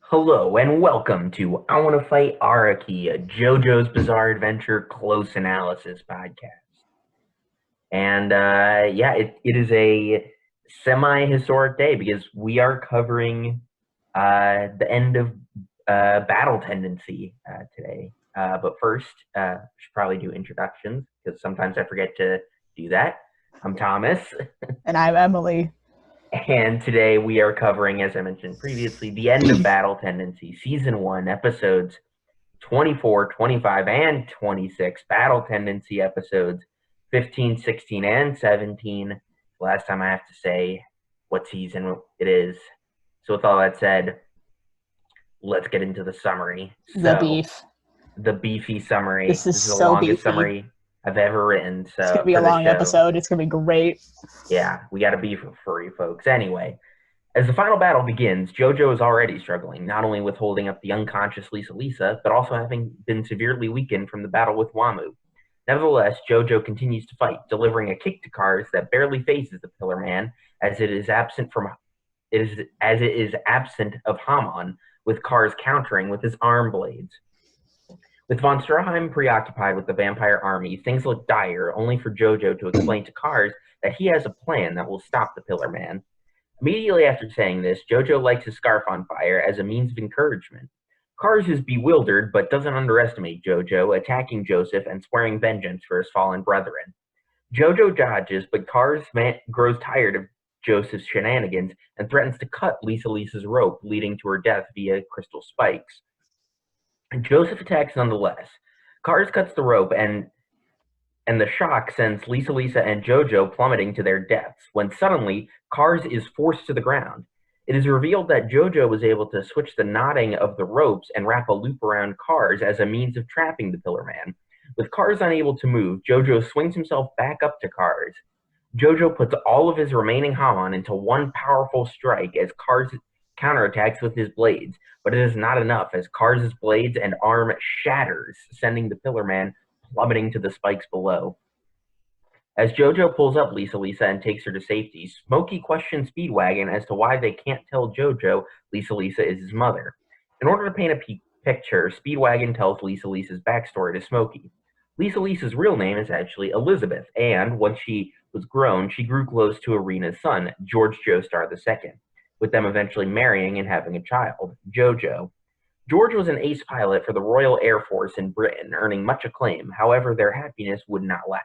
Hello and welcome to I Want to Fight Araki, a JoJo's Bizarre Adventure close analysis podcast. And it is a semi-historic day because we are covering the end of Battle Tendency today. But first, should probably do introductions because sometimes I forget to do that. I'm Thomas. And I'm Emily. And today we are covering, as I mentioned previously, the end of Battle Tendency, Season 1, episodes 24, 25, and 26. Battle Tendency episodes 15, 16, and 17. Last time I have to say what season it is. So with all that said, let's get into the summary. The beef. The beefy summary. This is the so longest beefy. summary I've ever written. So it's going to be a long episode. It's going to be great. Yeah, we got to beef for you folks. Anyway, as the final battle begins, JoJo is already struggling, not only with holding up the unconscious Lisa, but also having been severely weakened from the battle with Wamu. Nevertheless, JoJo continues to fight, delivering a kick to Cars that barely phases the Pillar Man, as it is absent of Hamon, with Cars countering with his arm blades. With von Stroheim preoccupied with the vampire army, things look dire, only for JoJo to explain to Cars that he has a plan that will stop the Pillar Man. Immediately after saying this, JoJo lights his scarf on fire as a means of encouragement. Cars is bewildered but doesn't underestimate JoJo, attacking Joseph and swearing vengeance for his fallen brethren. JoJo dodges, but Cars grows tired of Joseph's shenanigans and threatens to cut Lisa's rope, leading to her death via crystal spikes. Joseph attacks nonetheless. Cars cuts the rope and the shock sends Lisa and JoJo plummeting to their deaths, when suddenly Cars is forced to the ground. It is revealed that JoJo was able to switch the knotting of the ropes and wrap a loop around Cars as a means of trapping the Pillar Man. With Cars unable to move, JoJo swings himself back up to Cars. JoJo puts all of his remaining Hamon into one powerful strike as Cars counterattacks with his blades, but it is not enough as Cars' blades and arm shatters, sending the Pillar Man plummeting to the spikes below. As JoJo pulls up Lisa and takes her to safety, Smokey questions Speedwagon as to why they can't tell JoJo Lisa is his mother. In order to paint a picture, Speedwagon tells Lisa's backstory to Smokey. Lisa's real name is actually Elizabeth, and once she was grown, she grew close to Arena's son, George Joestar II, with them eventually marrying and having a child, JoJo. George was an ace pilot for the Royal Air Force in Britain, earning much acclaim. However, their happiness would not last.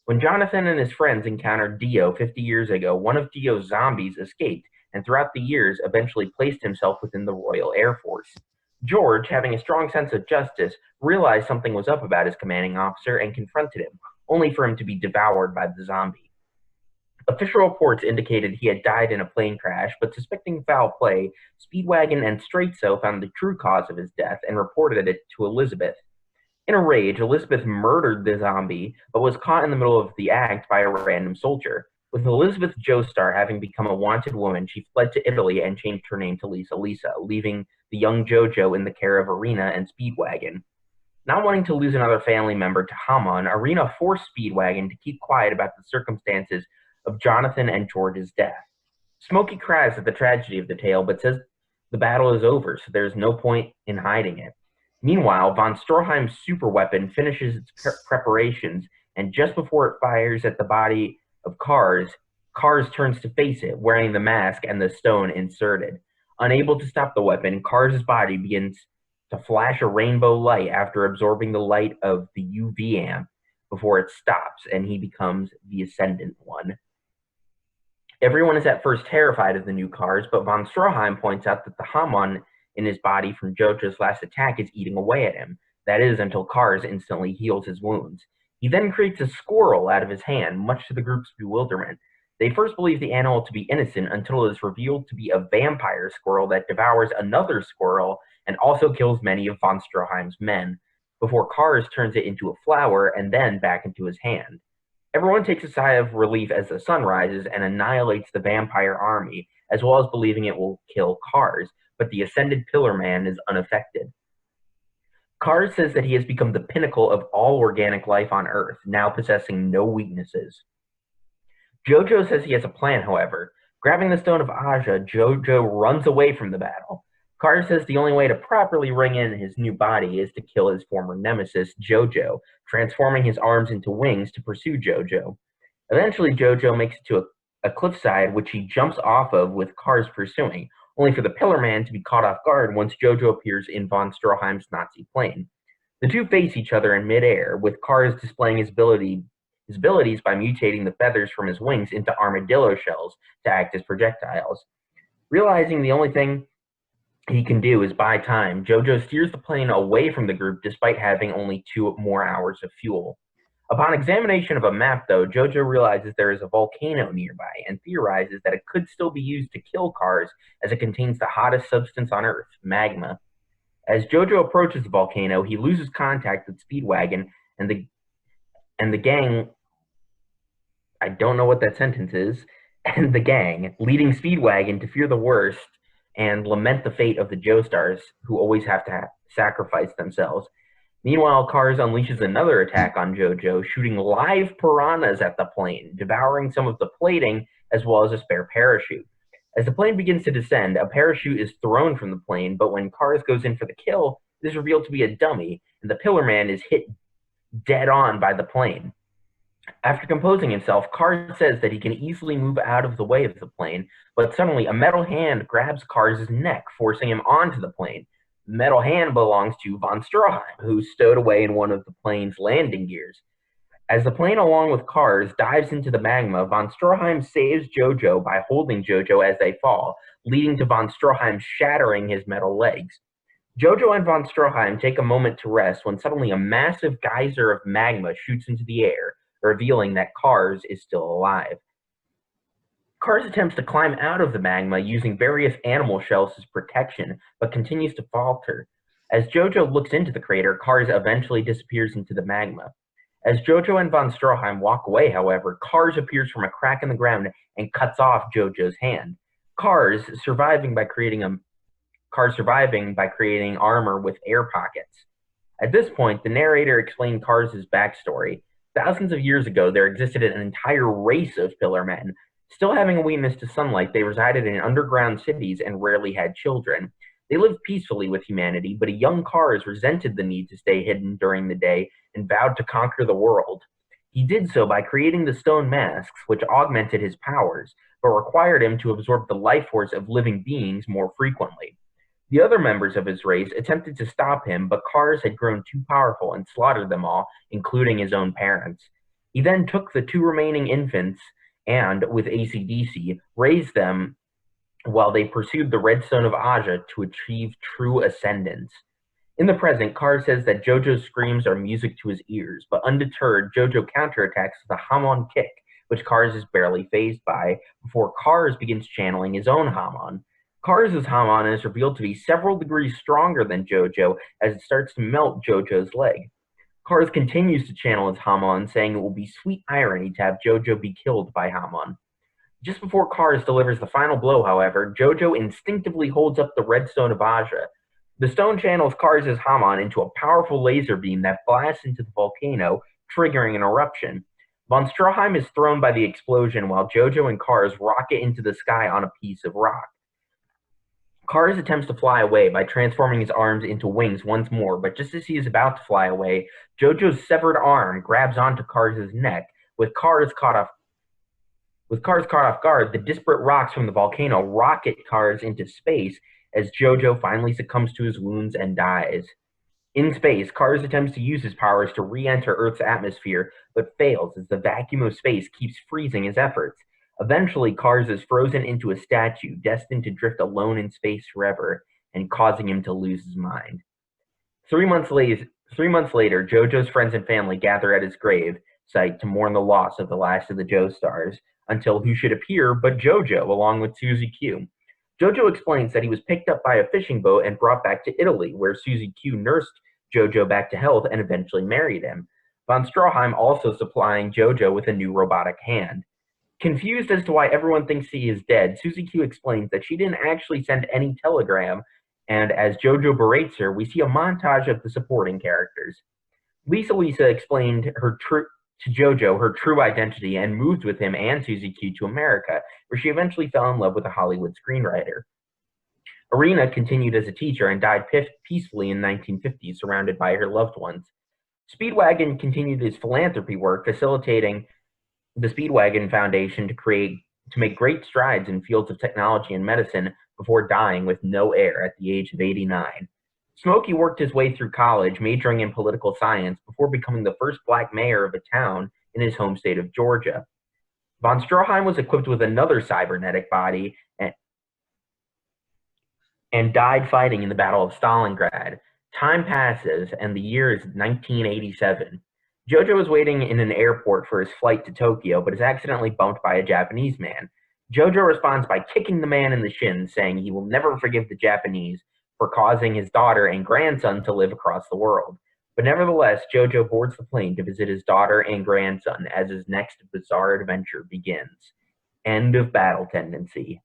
When Jonathan and his friends encountered Dio 50 years ago, one of Dio's zombies escaped and throughout the years eventually placed himself within the Royal Air Force. George, having a strong sense of justice, realized something was up about his commanding officer and confronted him, only for him to be devoured by the zombie. Official reports indicated he had died in a plane crash, but suspecting foul play, Speedwagon and Straightso found the true cause of his death and reported it to Elizabeth. In a rage, Elizabeth murdered the zombie, but was caught in the middle of the act by a random soldier. With Elizabeth Joestar having become a wanted woman, she fled to Italy and changed her name to Lisa, leaving the young JoJo in the care of Arena and Speedwagon. Not wanting to lose another family member to Hamon, Arena forced Speedwagon to keep quiet about the circumstances of Jonathan and George's death. Smokey cries at the tragedy of the tale, but says the battle is over, so there is no point in hiding it. Meanwhile, von Stroheim's superweapon finishes its preparations, and just before it fires at the body of Cars turns to face it, wearing the mask and the stone inserted. Unable to stop the weapon, Cars' body begins to flash a rainbow light after absorbing the light of the UV amp before it stops, and he becomes the Ascendant One. Everyone is at first terrified of the new Cars, but von Stroheim points out that the Hamon in his body from JoJo's last attack is eating away at him. That is, until Cars instantly heals his wounds. He then creates a squirrel out of his hand, much to the group's bewilderment. They first believe the animal to be innocent until it is revealed to be a vampire squirrel that devours another squirrel and also kills many of von Stroheim's men, before Cars turns it into a flower and then back into his hand. Everyone takes a sigh of relief as the sun rises and annihilates the vampire army, as well as believing it will kill Cars, but the ascended Pillar Man is unaffected. Cars says that he has become the pinnacle of all organic life on Earth, now possessing no weaknesses. JoJo says he has a plan, however. Grabbing the Stone of Aja, JoJo runs away from the battle. Cars says the only way to properly ring in his new body is to kill his former nemesis, JoJo, transforming his arms into wings to pursue JoJo. Eventually, JoJo makes it to a cliffside, which he jumps off of with Cars pursuing, only for the Pillar Man to be caught off guard once JoJo appears in von Stroheim's Nazi plane. The two face each other in midair, with Cars displaying his abilities by mutating the feathers from his wings into armadillo shells to act as projectiles. Realizing the only thing he can do is buy time, JoJo steers the plane away from the group despite having only 2 more hours of fuel. Upon examination of a map, though, JoJo realizes there is a volcano nearby and theorizes that it could still be used to kill Cars as it contains the hottest substance on Earth, magma. As JoJo approaches the volcano, he loses contact with Speedwagon and the gang. I don't know what that sentence is. And the gang, leading Speedwagon to fear the worst and lament the fate of the Joestars, who always have to sacrifice themselves. Meanwhile, Cars unleashes another attack on JoJo, shooting live piranhas at the plane, devouring some of the plating as well as a spare parachute. As the plane begins to descend, a parachute is thrown from the plane, but when Cars goes in for the kill, it is revealed to be a dummy, and the Pillar Man is hit dead on by the plane. After composing himself, Cars says that he can easily move out of the way of the plane, but suddenly a metal hand grabs Cars' neck, forcing him onto the plane. The metal hand belongs to von Stroheim, who's stowed away in one of the plane's landing gears. As the plane, along with Cars, dives into the magma, von Stroheim saves JoJo by holding JoJo as they fall, leading to von Stroheim shattering his metal legs. JoJo and von Stroheim take a moment to rest when suddenly a massive geyser of magma shoots into the air, revealing that Cars is still alive. Cars attempts to climb out of the magma using various animal shells as protection, but continues to falter. As JoJo looks into the crater, Cars eventually disappears into the magma. As JoJo and von Stroheim walk away, however, Cars appears from a crack in the ground and cuts off JoJo's hand. Cars surviving by creating armor with air pockets. At this point, the narrator explained Cars' backstory. Thousands of years ago, there existed an entire race of Pillar Men. Still having a weakness to sunlight, they resided in underground cities and rarely had children. They lived peacefully with humanity, but a young Cars resented the need to stay hidden during the day and vowed to conquer the world. He did so by creating the stone masks, which augmented his powers, but required him to absorb the life force of living beings more frequently. The other members of his race attempted to stop him, but Cars had grown too powerful and slaughtered them all, including his own parents. He then took the 2 remaining infants and, with AC/DC, raised them while they pursued the Redstone of Aja to achieve true ascendance. In the present, Cars says that JoJo's screams are music to his ears, but undeterred, JoJo counterattacks with a Hamon kick, which Cars is barely fazed by, before Cars begins channeling his own Hamon. Cars' Hamon is revealed to be several degrees stronger than JoJo as it starts to melt JoJo's leg. Cars continues to channel his Hamon, saying it will be sweet irony to have JoJo be killed by Hamon. Just before Cars delivers the final blow, however, JoJo instinctively holds up the Redstone of Aja. The stone channels Cars' Hamon into a powerful laser beam that blasts into the volcano, triggering an eruption. Von Stroheim is thrown by the explosion while JoJo and Cars rocket into the sky on a piece of rock. Cars attempts to fly away by transforming his arms into wings once more, but just as he is about to fly away, JoJo's severed arm grabs onto Cars' neck. With Cars caught off guard, the disparate rocks from the volcano rocket Cars into space as JoJo finally succumbs to his wounds and dies. In space, Cars attempts to use his powers to re-enter Earth's atmosphere, but fails as the vacuum of space keeps freezing his efforts. Eventually, Cars is frozen into a statue, destined to drift alone in space forever, and causing him to lose his mind. 3 months later, JoJo's friends and family gather at his grave site to mourn the loss of the last of the Joestars, until who should appear but JoJo, along with Susie Q. JoJo explains that he was picked up by a fishing boat and brought back to Italy, where Susie Q nursed JoJo back to health and eventually married him. Von Stroheim also supplying JoJo with a new robotic hand. Confused as to why everyone thinks he is dead, Susie Q explains that she didn't actually send any telegram, and as JoJo berates her, we see a montage of the supporting characters. Lisa explained to JoJo her true identity and moved with him and Susie Q to America, where she eventually fell in love with a Hollywood screenwriter. Arena continued as a teacher and died peacefully in 1950, surrounded by her loved ones. Speedwagon continued his philanthropy work, facilitating the Speedwagon Foundation to make great strides in fields of technology and medicine before dying with no heir at the age of 89. Smokey worked his way through college, majoring in political science, before becoming the first black mayor of a town in his home state of Georgia. Von Stroheim was equipped with another cybernetic body and died fighting in the Battle of Stalingrad. Time passes, and the year is 1987. JoJo is waiting in an airport for his flight to Tokyo, but is accidentally bumped by a Japanese man. JoJo responds by kicking the man in the shins, saying he will never forgive the Japanese for causing his daughter and grandson to live across the world. But nevertheless, JoJo boards the plane to visit his daughter and grandson as his next bizarre adventure begins. End of battle tendency.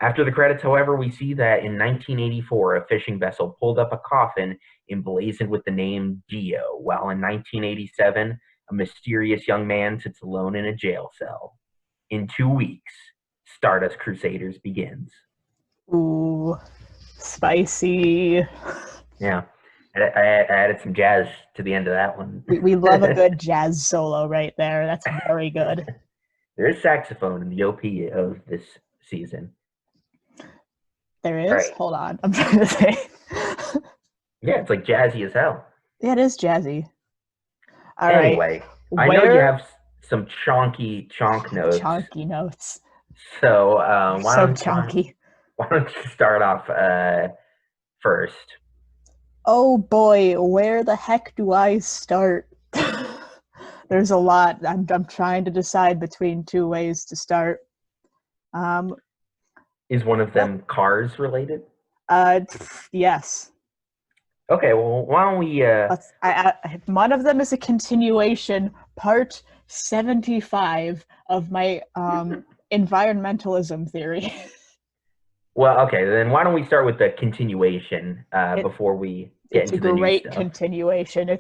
After the credits, however, we see that in 1984, a fishing vessel pulled up a coffin emblazoned with the name Dio, while in 1987, a mysterious young man sits alone in a jail cell. In 2 weeks, Stardust Crusaders begins. Ooh, spicy. Yeah, I added some jazz to the end of that one. We love a good jazz solo right there. That's very good. There is saxophone in the OP of this season. There is? Right. Hold on. I'm trying to say. Yeah, it's like jazzy as hell. Yeah, it is jazzy. All anyway, right. I know you have some chonk notes. Chonky notes. So, why don't you start off first? Oh boy, where the heck do I start? There's a lot. I'm trying to decide between two ways to start. Is one of them Cars related? Yes. Okay, well, why don't we... one of them is a continuation, part 75 of my environmentalism theory. Well, okay, then why don't we start with the continuation before we get into the new stuff. It's a great continuation.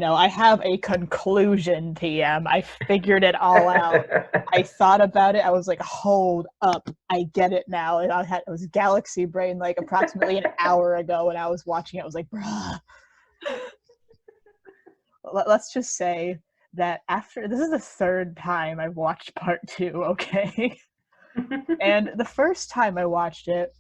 I have a conclusion, TM. I figured it all out. I thought about it. I was like, hold up. I get it now. And it was Galaxy Brain like approximately an hour ago when I was watching it. I was like, bruh. Let's just say that this is the third time I've watched part 2, okay? And the first time I watched it,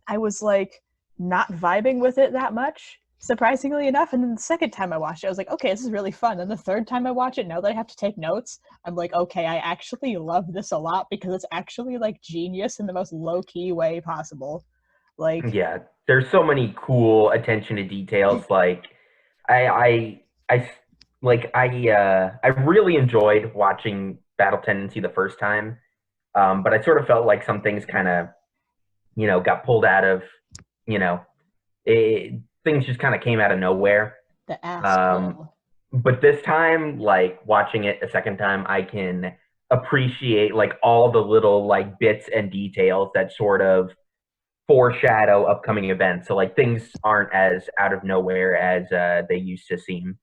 I was like not vibing with it that much, surprisingly enough. And then the second time I watched it, I was like, okay, this is really fun. Then the third time I watch it, now that I have to take notes, I'm like, okay, I actually love this a lot because it's actually like genius in the most low-key way possible. Like, yeah, there's so many cool attention to details. Like, I really enjoyed watching Battle Tendency the first time. But I sort of felt like some things kind of, got pulled out of, things just kind of came out of nowhere. The asshole. But this time, like, watching it a second time, I can appreciate, like, all the little, like, bits and details that sort of foreshadow upcoming events. So, like, things aren't as out of nowhere as they used to seem.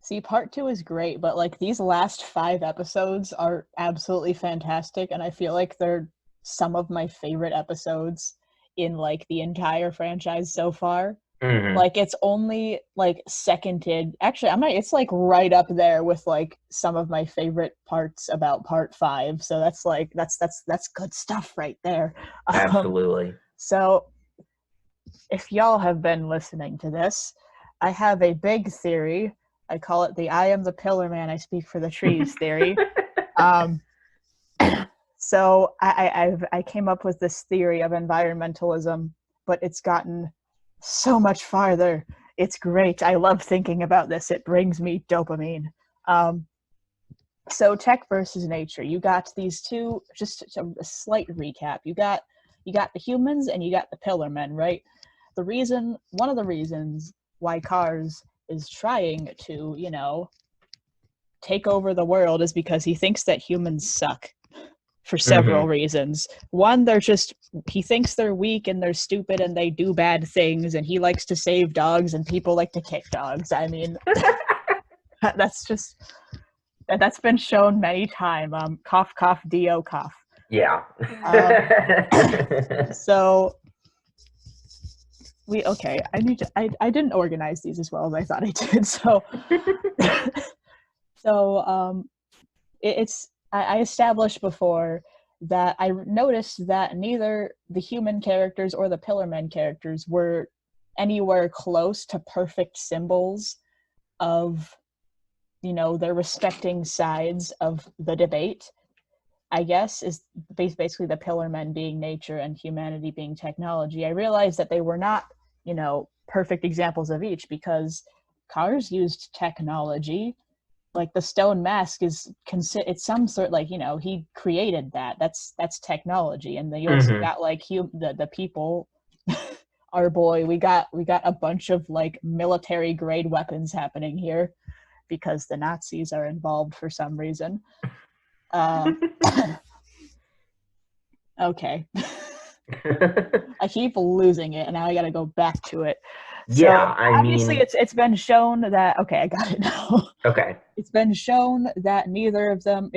See, part 2 is great, but like these last 5 episodes are absolutely fantastic, and I feel like they're some of my favorite episodes in like the entire franchise so far. Mm-hmm. Like it's only like seconded. Actually, it's like right up there with like some of my favorite parts about part 5. So that's good stuff right there. Absolutely. So if y'all have been listening to this, I have a big theory. I call it the I am the pillar man, I speak for the trees theory. So I came up with this theory of environmentalism, but it's gotten so much farther. It's great. I love thinking about this. It brings me dopamine. So tech versus nature. You got these two, just a slight recap. You got the humans and you got the pillar men, right? One of the reasons why Cars is trying to, take over the world is because he thinks that humans suck for several reasons. One, he thinks they're weak and they're stupid and they do bad things, and he likes to save dogs and people like to kick dogs. I mean, that's been shown many times. Cough, cough, Dio, cough. Yeah. So okay, I didn't organize these as well as I thought I did. So I established before that I noticed that neither the human characters or the Pillarmen characters were anywhere close to perfect symbols of, their respecting sides of the debate. I guess is basically the Pillarmen being nature and humanity being technology. I realized that they were not, perfect examples of each, because cars used technology. Like the stone mask is it's some sort, like, he created that. That's technology. And then you also got like the people. Our boy, we got a bunch of like military grade weapons happening here because the Nazis are involved for some reason. Okay. I keep losing it, and now I got to go back to it. Yeah, so obviously it's been shown that, okay, I got it now. Okay. It's been shown that neither of them,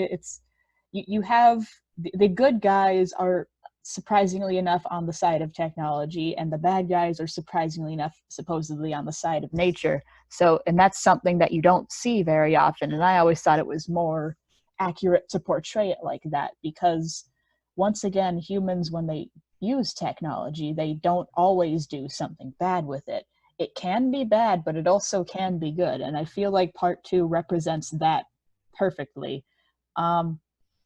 you have the good guys are surprisingly enough on the side of technology, and the bad guys are surprisingly enough supposedly on the side of nature. So, and that's something that you don't see very often, and I always thought it was more accurate to portray it like that, because once again, humans, when they use technology, they don't always do something bad with it. It can be bad, but it also can be good. And I feel like part 2 represents that perfectly.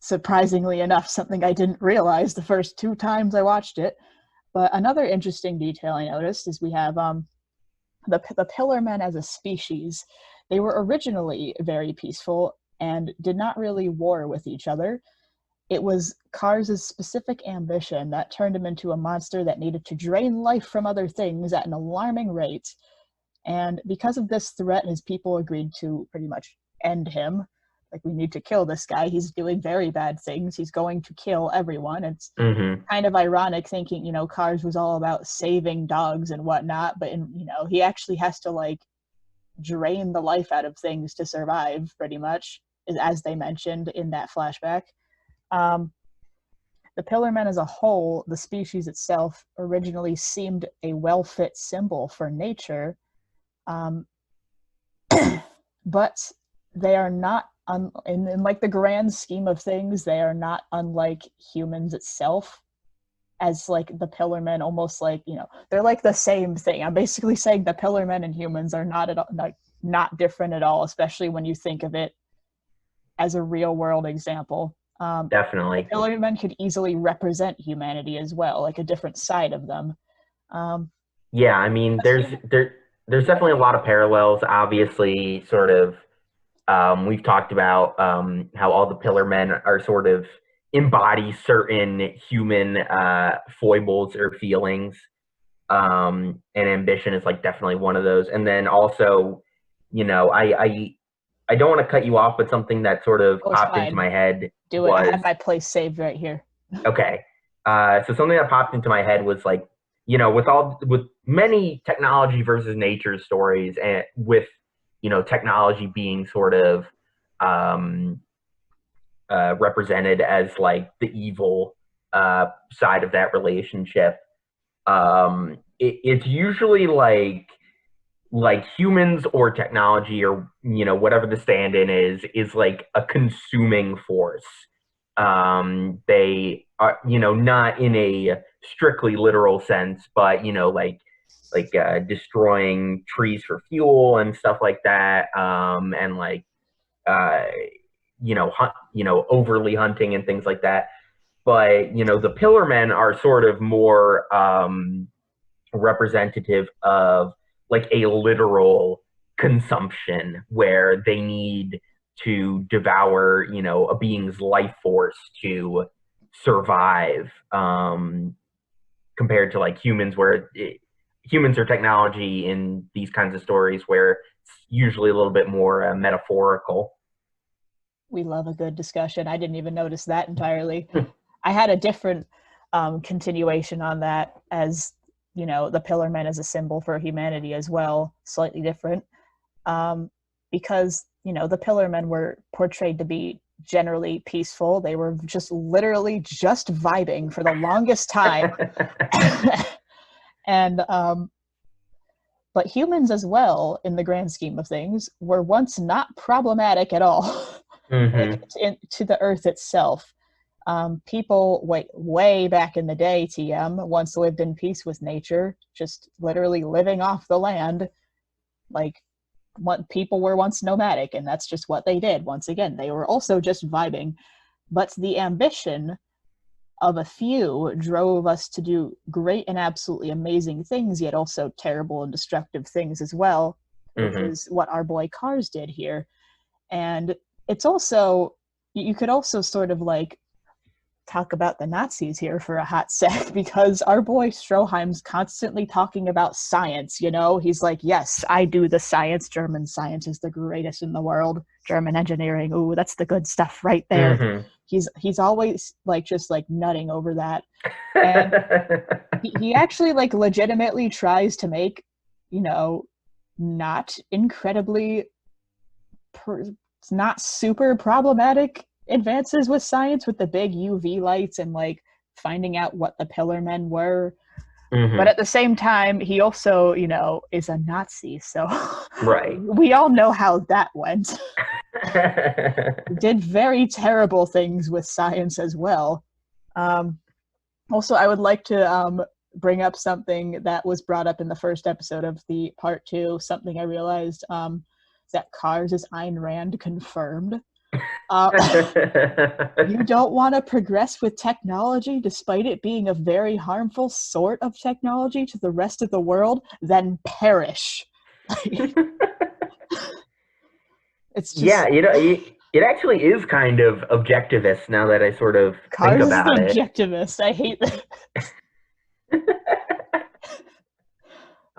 Surprisingly enough, something I didn't realize the first 2 times I watched it. But another interesting detail I noticed is we have the Pillarmen as a species. They were originally very peaceful and did not really war with each other. It was Kars' specific ambition that turned him into a monster that needed to drain life from other things at an alarming rate. And because of this threat, his people agreed to pretty much end him. Like, we need to kill this guy. He's doing very bad things. He's going to kill everyone. It's kind of ironic thinking, Kars was all about saving dogs and whatnot, but, he actually has to, like, drain the life out of things to survive, pretty much, as they mentioned in that flashback. The Pillarmen as a whole, the species itself, originally seemed a well-fit symbol for nature, but they are not, in like the grand scheme of things, they are not unlike humans itself, as like the Pillarmen almost like, they're like the same thing. I'm basically saying the Pillarmen and humans are not at all, not different at all, especially when you think of it as a real world example. Definitely. The Pillarmen could easily represent humanity as well, like a different side of them. Yeah, I mean, there's definitely a lot of parallels. Obviously, sort of, we've talked about how all the Pillarmen are sort of embody certain human foibles or feelings, and ambition is like definitely one of those. And then also, I don't want to cut you off, but something that sort of popped into my head was... I have my place saved right here. Okay. So something that popped into my head was like, with many technology versus nature stories, and with, technology being sort of represented as like the evil side of that relationship, it's usually like humans or technology or whatever the stand-in is like a consuming force. They are not in a strictly literal sense, but like destroying trees for fuel and stuff like that, and like overly hunting and things like that. But the Pillarmen are sort of more representative of like a literal consumption where they need to devour, a being's life force to survive, compared to like humans, where humans or technology in these kinds of stories where it's usually a little bit more metaphorical. We love a good discussion. I didn't even notice that entirely. I had a different continuation on that, as the Pillarmen as a symbol for humanity as well, slightly different, because the Pillarmen were portrayed to be generally peaceful. They were just literally just vibing for the longest time. And But humans as well, in the grand scheme of things, were once not problematic at all. Like to the earth itself. People way back in the day, TM, once lived in peace with nature, just literally living off the land. Like, what people were once nomadic, and that's just what they did. Once again, they were also just vibing. But the ambition of a few drove us to do great and absolutely amazing things, yet also terrible and destructive things as well, which is what our boy Cars did here. And it's also, you could also sort of like talk about the Nazis here for a hot sec, because our boy Stroheim's constantly talking about science, you know? He's like, yes, I do the science. German science is the greatest in the world. German engineering, ooh, that's the good stuff right there. He's always like just like nutting over that. And he actually like legitimately tries to make, you know, not incredibly not super problematic advances with science, with the big UV lights and like finding out what the pillar men were. But at the same time, he also, you know, is a Nazi, so Right. we all know how that went. Did very terrible things with science as well. Also, I would like to bring up something that was brought up in the first episode of the part 2, something I realized that Cars is Ayn Rand confirmed. You don't want to progress with technology despite it being a very harmful sort of technology to the rest of the world, then perish. It's just, yeah, you know, it actually is kind of objectivist now that I sort of Cars think about is it. the objectivist. I hate that.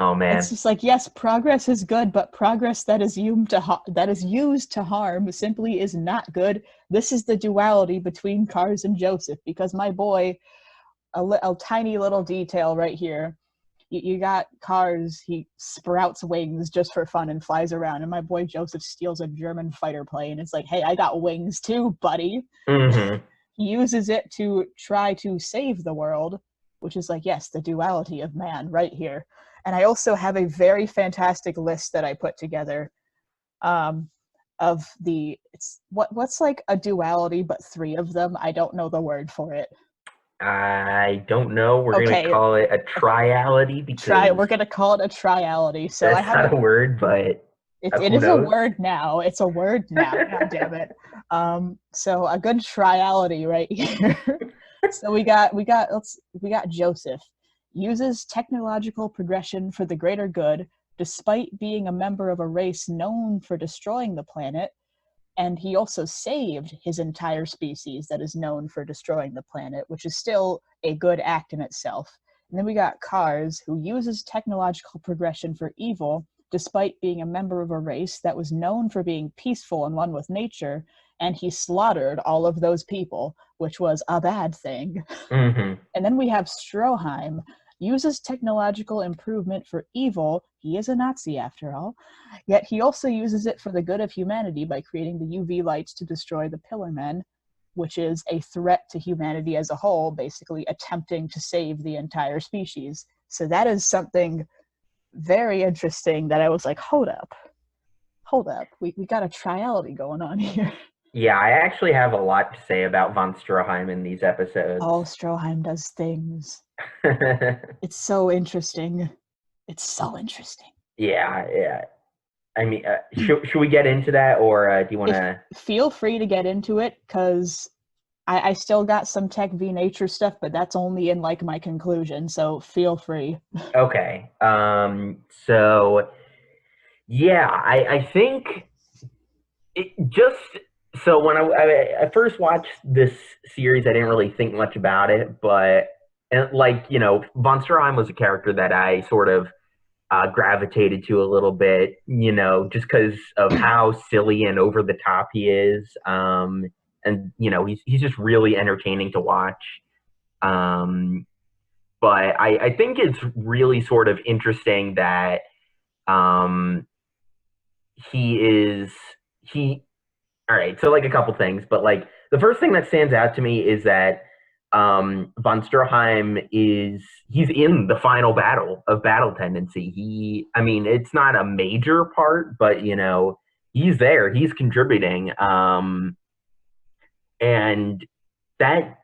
Oh It's man. just like, yes, progress is good, but progress that is used to harm simply is not good. This is the duality between Cars and Joseph, because my boy, a tiny little detail right here. You got Cars, he sprouts wings just for fun and flies around, and my boy Joseph steals a German fighter plane. It's like, hey, I got wings too, buddy. He uses it to try to save the world, which is like, yes, the duality of man right here. And I also have a very fantastic list that I put together of what's like a duality, but 3 of them. I don't know the word for it. I don't know. We're gonna Okay, call it a triality because we're gonna call it a triality. So I that's have not a word, but it who is a knows? word now. It's a word now. God damn it. So a good triality right here. So we got Joseph. Uses technological progression for the greater good, despite being a member of a race known for destroying the planet. And he also saved his entire species that is known for destroying the planet, which is still a good act in itself. And then we got Cars, who uses technological progression for evil, despite being a member of a race that was known for being peaceful and one with nature, and he slaughtered all of those people, which was a bad thing. And then we have Stroheim, uses technological improvement for evil. He is a Nazi after all. Yet he also uses it for the good of humanity by creating the UV lights to destroy the Pillar Men, which is a threat to humanity as a whole, basically attempting to save the entire species. So that is something very interesting that I was like, hold up. We got a triality going on here. Yeah, I actually have a lot to say about von Stroheim in these episodes. Oh, Stroheim does things. It's so interesting. It's so interesting. Yeah. I mean, should we get into that, or do you want to? Feel free to get into it, because I still got some tech v nature stuff, but that's only in like my conclusion. So feel free. Okay. So yeah, I think it just so when I first watched this series, I didn't really think much about it, but and like you know, von Stroheim was a character that I sort of gravitated to a little bit, you know, just because of how silly and over the top he is. And you know, he's just really entertaining to watch. Um, but I think it's really sort of interesting that um, he is he. All right, so like a couple things, but like the first thing that stands out to me is that von Stroheim he's in the final battle of Battle Tendency. I mean, it's not a major part, but he's there. He's contributing, and that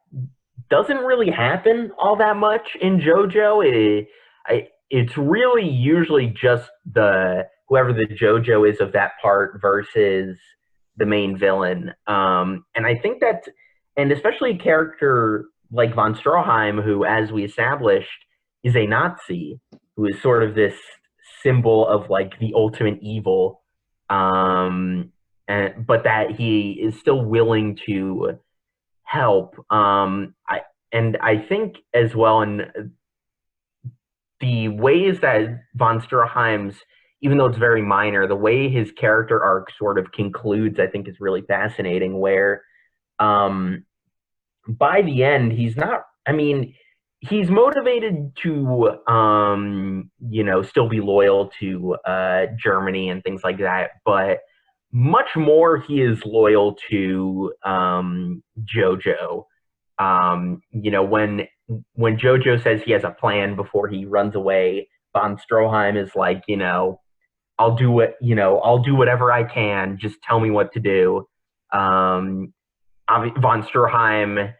doesn't really happen all that much in JoJo. It's really usually just whoever the JoJo is of that part versus the main villain. And I think and especially a character like von Stroheim, who, as we established, is a Nazi, who is sort of this symbol of like the ultimate evil, but that he is still willing to help. I think as well in the ways that von Stroheim's, even though it's very minor, the way his character arc sort of concludes, I think is really fascinating, where by the end, he's not, I mean, he's motivated to, still be loyal to Germany and things like that, but much more he is loyal to JoJo. When JoJo says he has a plan before he runs away, von Stroheim is like, I'll do whatever I can. Just tell me what to do. Von Stroheim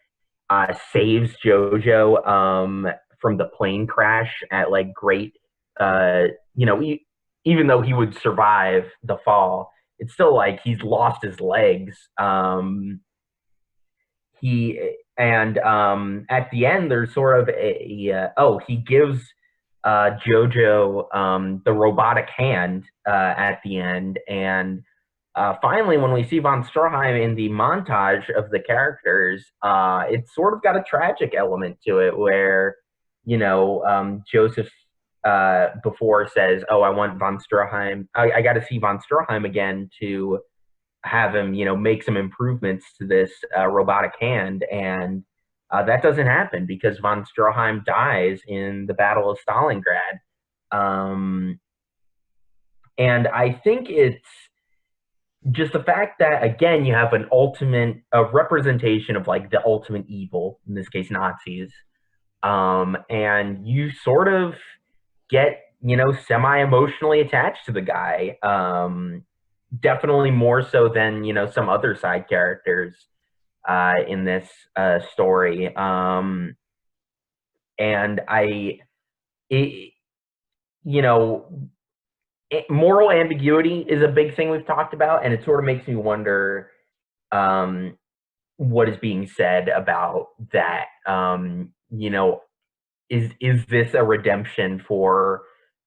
saves JoJo from the plane crash at like great, even though he would survive the fall, it's still like he's lost his legs. At the end, there's sort of he gives JoJo the robotic hand at the end, and finally, when we see von Stroheim in the montage of the characters, it's sort of got a tragic element to it, where Joseph before says, "Oh, I want von Stroheim. I got to see von Stroheim again to have him, make some improvements to this robotic hand," and that doesn't happen because von Stroheim dies in the Battle of Stalingrad. And I think it's just the fact that, again, you have a representation of like the ultimate evil, in this case Nazis, and you sort of get semi-emotionally attached to the guy, definitely more so than some other side characters in this story. And moral ambiguity is a big thing we've talked about, and it sort of makes me wonder what is being said about that. Is this a redemption for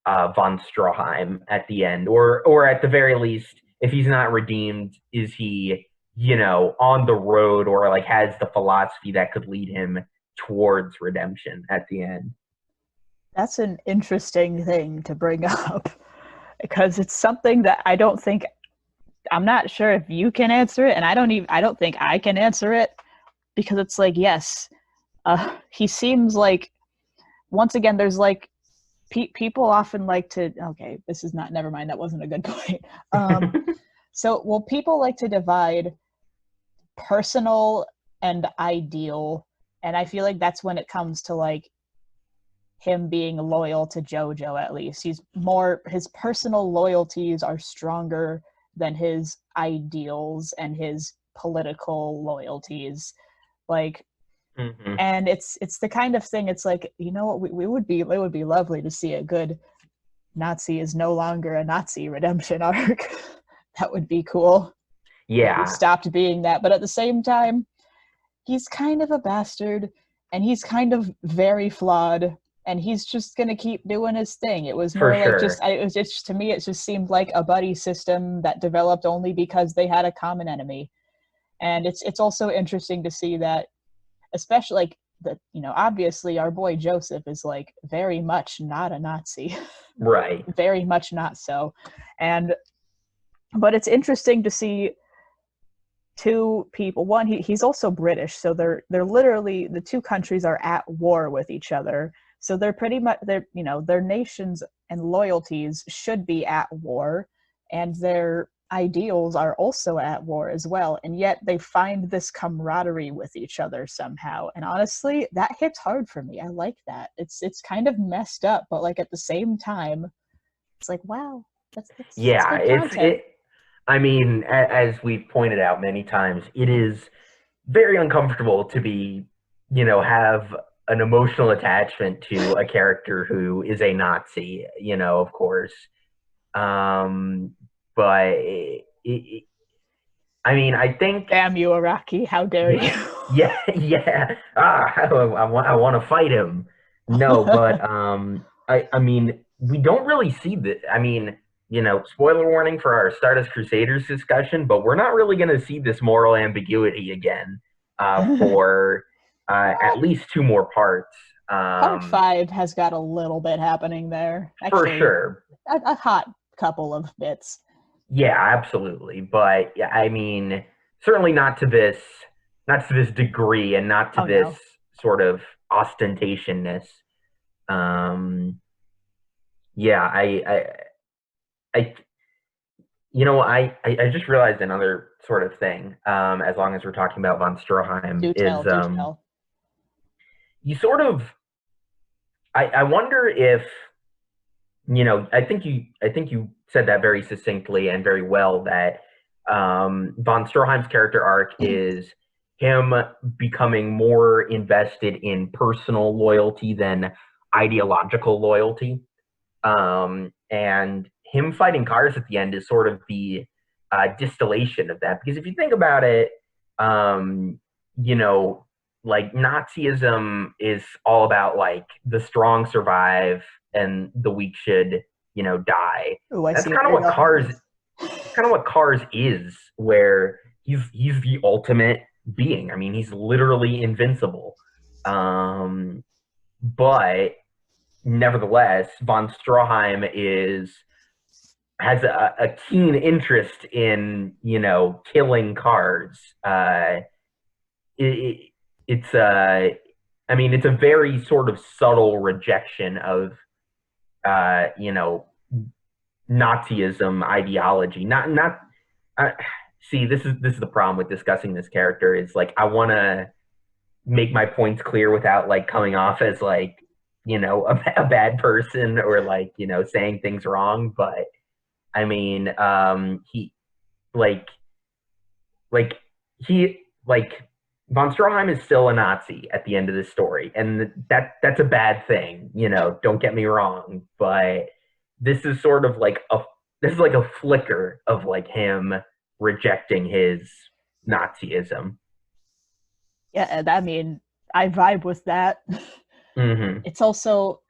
von Stroheim at the end, or at the very least, if he's not redeemed, is he on the road, or like has the philosophy that could lead him towards redemption at the end? That's an interesting thing to bring up, because it's something that I'm not sure if you can answer it, and I don't think I can answer it, because it's like, yes, he seems like, once again, there's like, people often like to, okay, never mind, that wasn't a good point. People like to divide personal and ideal, and I feel like that's when it comes to like him being loyal to JoJo. At least his personal loyalties are stronger than his ideals and his political loyalties, like. Mm-hmm. And it's the kind of thing, it's like, what, it would be lovely to see a good Nazi is no longer a Nazi redemption arc. That would be cool. Yeah. He stopped being that, but at the same time, he's kind of a bastard, and he's kind of very flawed, and he's just gonna keep doing his thing. It was more like to me, it just seemed like a buddy system that developed only because they had a common enemy. And it's also interesting to see that, especially like that, obviously our boy Joseph is like very much not a Nazi. Right. Very much not so. But it's interesting to see two people. One, he's also British, so they're literally, the two countries are at war with each other. So they're pretty much, their nations and loyalties should be at war, and their ideals are also at war as well, and yet they find this camaraderie with each other somehow. And honestly, that hits hard for me. I like that. It's kind of messed up, but like at the same time, it's like, wow, that's Yeah, good content. I mean, as we've pointed out many times, it is very uncomfortable to be, have an emotional attachment to a character who is a Nazi, of course. But I mean, I think, Damn you, Araki! How dare yeah, you? yeah. I want to fight him. No, but I mean, we don't really see that. I mean, spoiler warning for our Stardust Crusaders discussion, but we're not really going to see this moral ambiguity again for at least two more parts. Part 5 has got a little bit happening there. For Actually, sure. a hot couple of bits. Yeah, absolutely. But yeah, I mean, certainly not to this degree, and not to Oh this no. sort of ostentationness. Um, yeah, I, I just realized another sort of thing. As long as we're talking about von Stroheim, Do is tell, do tell. you sort of, I wonder if, I think you said that very succinctly and very well, that von Stroheim's character arc is him becoming more invested in personal loyalty than ideological loyalty. And him fighting cars at the end is sort of the distillation of that. Because if you think about it, um, you know, like Nazism is all about like the strong survive and the weak should, die. Ooh, I That's see where kind of you're what going with cars. this. It's kind of what Cars is, where he's the ultimate being. I mean, he's literally invincible. But nevertheless, von Stroheim has a keen interest in killing Cars. It, it's I mean, it's a very sort of subtle rejection of you know Nazism ideology. Not see, this is the problem with discussing this character, is like I want to make my points clear without like coming off as like a bad person, or like saying things wrong. But I mean, he like like he like von Stroheim is still a Nazi at the end of this story, and that's a bad thing. Don't get me wrong, but this is sort of like a flicker of like him rejecting his Nazism. Yeah, I mean, I vibe with that. Mm-hmm. It's also,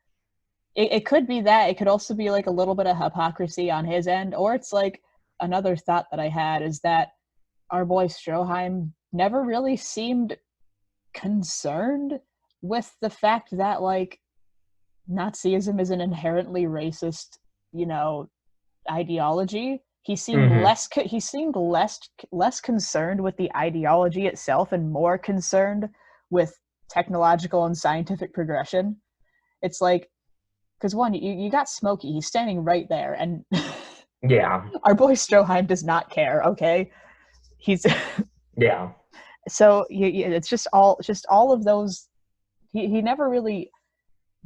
it could be that. It could also be like a little bit of hypocrisy on his end, or it's like another thought that I had is that our boy Stroheim never really seemed concerned with the fact that like Nazism is an inherently racist, ideology. He seemed Mm-hmm. less concerned with the ideology itself and more concerned with technological and scientific progression. It's like, because one, you got Smokey, he's standing right there, and Yeah. our boy Stroheim does not care. Okay, he's Yeah. so it's just all of those. He never really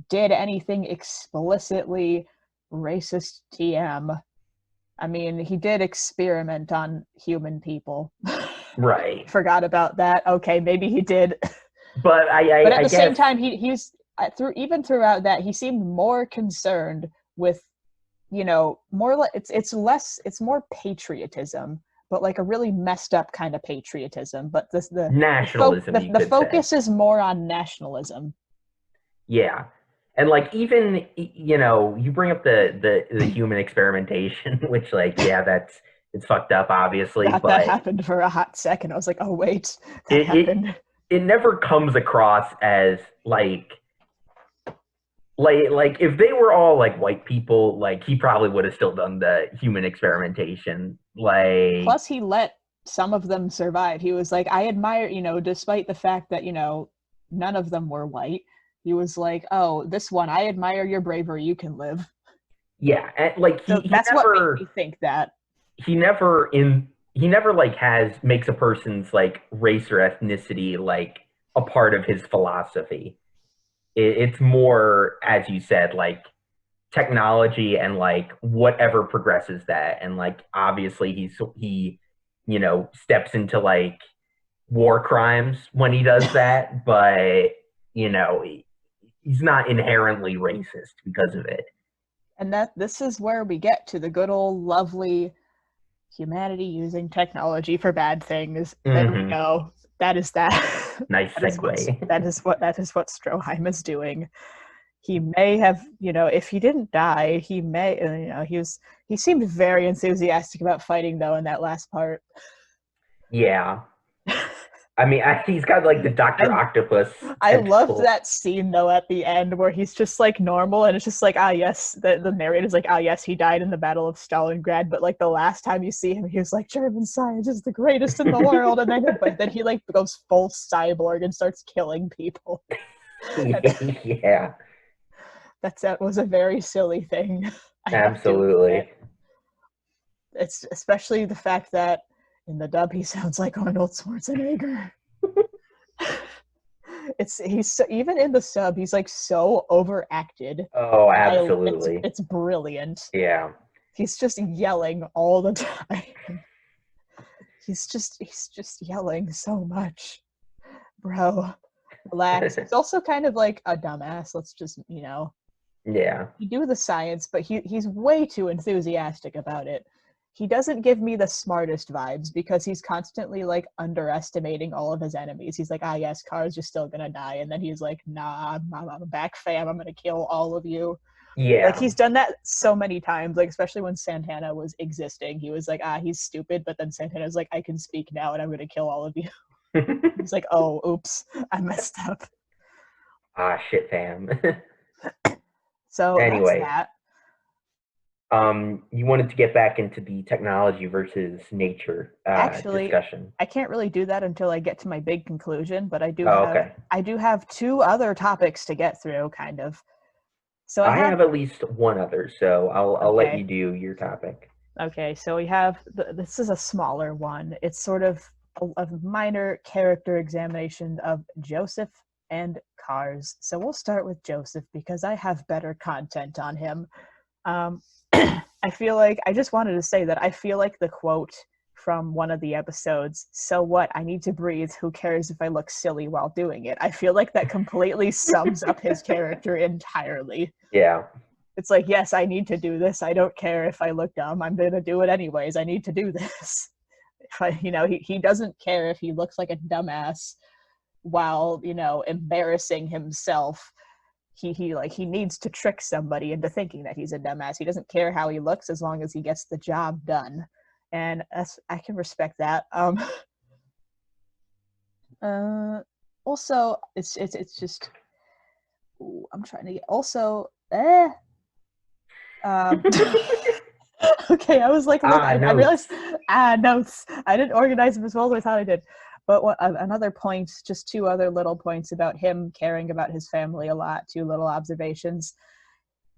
did anything explicitly racist TM. I mean, he did experiment on human people. Right. Forgot about that. Okay, maybe he did. But But at I the same guess. time, he's throughout that, he seemed more concerned with, more like it's more patriotism, but like a really messed up kind of patriotism. But Nationalism, you the could say. focus is more on nationalism. Yeah. And like, even you bring up the human experimentation, which, like, yeah, it's fucked up, obviously, Forgot that but happened for a hot second. I was like, oh wait, that it it, happened. it never comes across as like if they were all like white people, like he probably would have still done the human experimentation. Like, Plus, he let some of them survive. He was like, I admire, despite the fact that, none of them were white. He was like, oh, this one, I admire your bravery. You can live. yeah, and like So he that's what made me never. think that. he never like has makes a person's like race or ethnicity like a part of his philosophy. It's more, as you said, like technology and like whatever progresses that, and like obviously he steps into like war crimes when he does that, but he's not inherently racist because of it. And that this is where we get to the good old lovely humanity using technology for bad things. There we go. That is that. Nice segue. That is what Stroheim is doing. He may have, if he didn't die, he may, he seemed very enthusiastic about fighting though in that last part. Yeah. I mean, he's got like the Dr. Octopus I loved tentacle. that scene though at the end where he's just like normal and it's just like, yes, the narrator's like, yes, he died in the Battle of Stalingrad, but like the last time you see him, he was like, German science is the greatest in the world, and then he like goes full cyborg and starts killing people. Yeah. That was a very silly thing. Absolutely. It's especially the fact that in the dub he sounds like Arnold Schwarzenegger. He's even in the sub he's like so overacted. Oh, absolutely. It's brilliant. Yeah. He's just yelling all the time. He's just yelling so much. Bro, relax. He's also kind of like a dumbass. Let's just, Yeah. You do the science, but he's way too enthusiastic about it. He doesn't give me the smartest vibes because he's constantly like underestimating all of his enemies. He's like, yes, Kara's just still gonna die, and then he's like, nah, I'm back, fam. I'm gonna kill all of you. Yeah. Like he's done that so many times. Like especially when Santana was existing, he was like, he's stupid, but then Santana's like, I can speak now, and I'm gonna kill all of you. He's like, oh, oops, I messed up. Shit, fam. So anyway. That's that. You wanted to get back into the technology versus nature Actually, discussion. I can't really do that until I get to my big conclusion, but I do have two other topics to get through, kind of. So I have at least one other, so I'll let you do your topic. Okay, so we have this is a smaller one. It's sort of a minor character examination of Joseph and Cars. So we'll start with Joseph because I have better content on him. I feel like I just wanted to say that I feel like the quote from one of the episodes, so what, I need to breathe, who cares if I look silly while doing it? I feel like that completely sums up his character entirely. Yeah. It's like, yes, I need to do this. I don't care if I look dumb. I'm going to do it anyways. I need to do this. He doesn't care if he looks like a dumbass while, embarrassing himself. He needs to trick somebody into thinking that he's a dumbass. He doesn't care how he looks as long as he gets the job done. And I can respect that. Also, it's just, I'm trying to get, also, okay, I was like, look, I realized, notes. I didn't organize them as well as I thought I did. But another point, just two other little points about him caring about his family a lot, two little observations.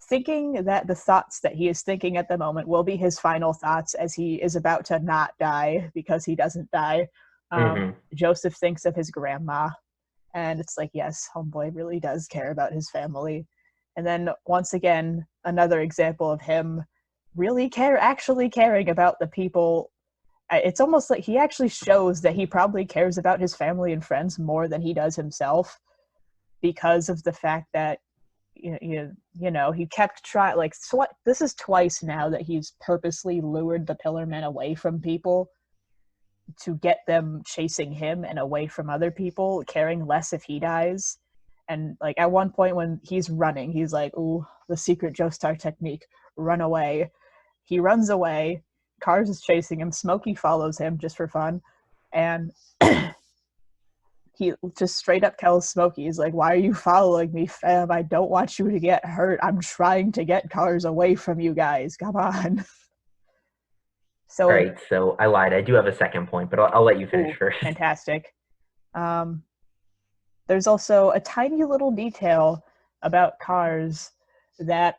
Thinking that the thoughts that he is thinking at the moment will be his final thoughts as he is about to not die because he doesn't die. Joseph thinks of his grandma, and it's like, yes, homeboy really does care about his family. And then once again, another example of him really actually caring about the people. It's almost like he actually shows that he probably cares about his family and friends more than he does himself because of the fact that he kept trying, like, this is twice now that he's purposely lured the Pillarmen away from people to get them chasing him and away from other people, caring less if he dies. And like at one point when he's running, he's like, ooh, the secret Joestar technique, run away. He runs away. Cars is chasing him. Smokey follows him just for fun. And he just straight up tells Smokey, he's like, why are you following me, fam? I don't want you to get hurt. I'm trying to get Cars away from you guys. Come on. All right, so I lied. I do have a second point, but I'll let you finish first. Fantastic. There's also a tiny little detail about Cars that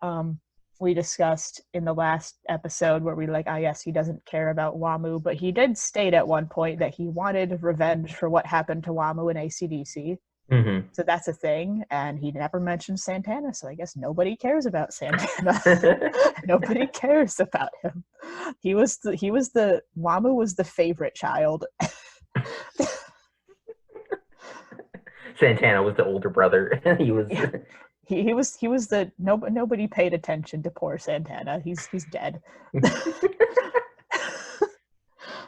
we discussed in the last episode where we like, yes, he doesn't care about Wamu, but he did state at one point that he wanted revenge for what happened to Wamu in AC/DC. Mm-hmm. So that's a thing, and he never mentioned Santana, so I guess nobody cares about Santana. Nobody cares about him. Wamu was the favorite child. Santana was the older brother. He was. Yeah. He was the nobody paid attention to poor Santana. He's dead.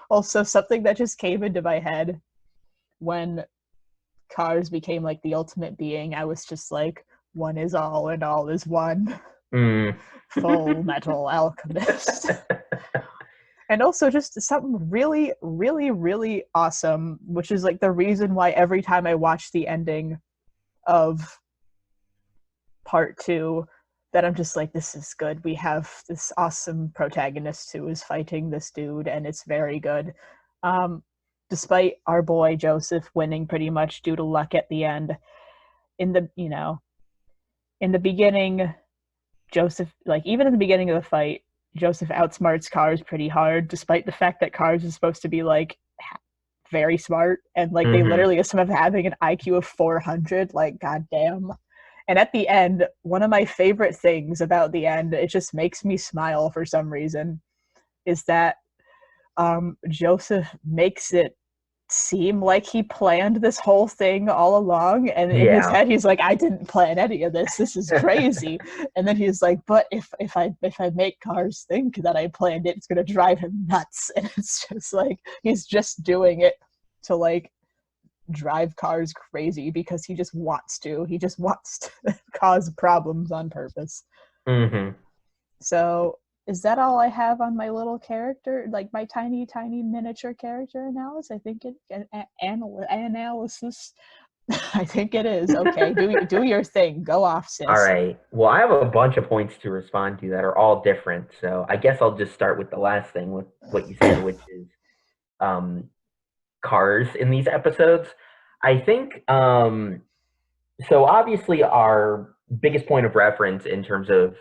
Also, something that just came into my head when Cars became like the ultimate being, I was just like, one is all and all is one. Full Metal Alchemist. And also just something really, really, really awesome, which is like the reason why every time I watch the ending of part 2 that I'm just like, this is good. We have this awesome protagonist who is fighting this dude, and it's very good. Despite our boy Joseph winning pretty much due to luck at the end, in the beginning, Joseph, like even in the beginning of the fight, Joseph outsmarts Cars pretty hard, despite the fact that Cars is supposed to be like very smart, and like they literally assume of having an IQ of 400, like goddamn. And at the end, one of my favorite things about the end, it just makes me smile for some reason, is that Joseph makes it seem like he planned this whole thing all along, and in his head he's like, I didn't plan any of this is crazy. And then he's like, but if I make Cars think that I planned it, it's gonna drive him nuts. And it's just like he's just doing it to like drive Cars crazy because he just wants to cause problems on purpose. So is that all I have on my little character, like my tiny miniature character analysis? I think analysis. I think it is. Okay, do your thing. Go off, sis. All right. Well, I have a bunch of points to respond to that are all different. So I guess I'll just start with the last thing, with what you said, which is Cars in these episodes. I think so. Obviously, our biggest point of reference in terms of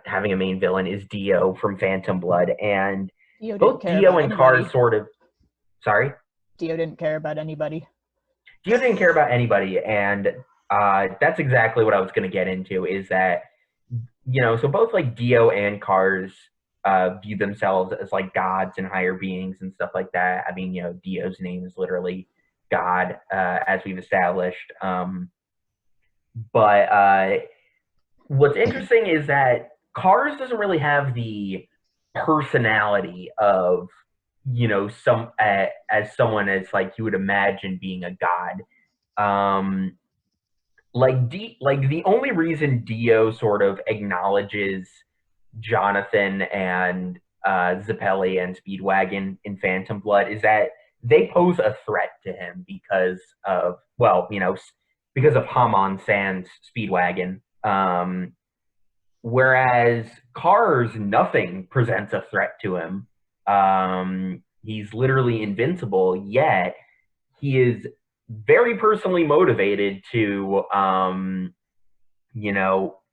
having a main villain is Dio from Phantom Blood, and both Dio and Cars sort of. Sorry? Dio didn't care about anybody. Dio didn't care about anybody, and that's exactly what I was going to get into, is that, so both like Dio and Cars view themselves as like gods and higher beings and stuff like that. I mean, Dio's name is literally God, as we've established. But what's interesting is that Cars doesn't really have the personality of, as someone as like you would imagine being a god. Like the only reason Dio sort of acknowledges Jonathan and Zeppeli and Speedwagon in Phantom Blood is that they pose a threat to him because of Hamon Sans Speedwagon. Whereas Cars, nothing presents a threat to him. He's literally invincible, yet he is very personally motivated to,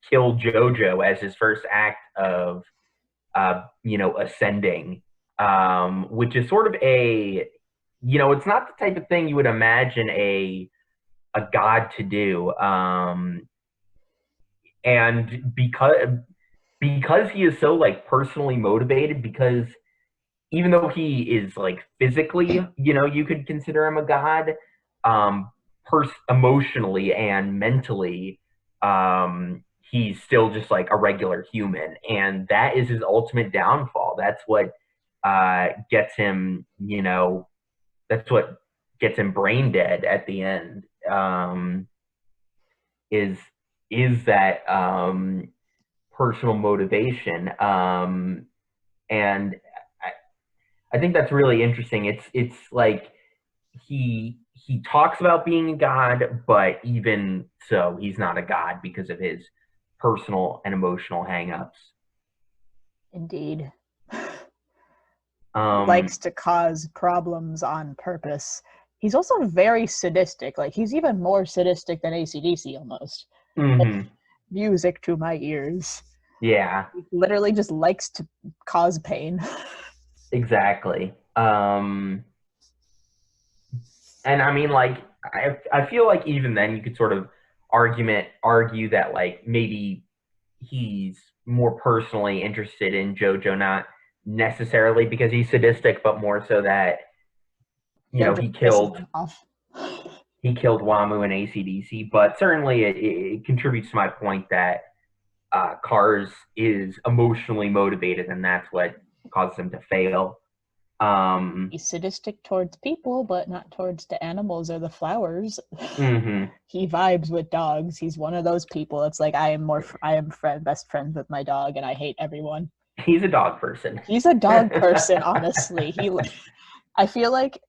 kill JoJo as his first act of, ascending, which is sort of it's not the type of thing you would imagine a god to do. And because he is so like personally motivated, because even though he is like physically, you could consider him a god, emotionally and mentally, he's still just like a regular human, and that is his ultimate downfall. That's what gets him, that's what gets him brain dead at the end. Is that personal motivation, and I think that's really interesting. It's like he talks about being a god, but even so, he's not a god because of his personal and emotional hang-ups. Indeed. Likes to cause problems on purpose. He's also very sadistic. Like, he's even more sadistic than AC/DC almost. Like, music to my ears. Yeah, He literally just likes to cause pain. exactly. And I mean, like, I feel like even then you could sort of argue that like maybe he's more personally interested in JoJo, not necessarily because he's sadistic, but more so that JoJo he pisses killed him off. Wamu and ACDC. But certainly it contributes to my point that Cars is emotionally motivated, and that's what causes him to fail. He's sadistic towards people, but not towards the animals or the flowers. Mm-hmm. He vibes with dogs. He's one of those people. It's like I am best friends with my dog, and I hate everyone. He's a dog person. He's a dog person, honestly. I feel like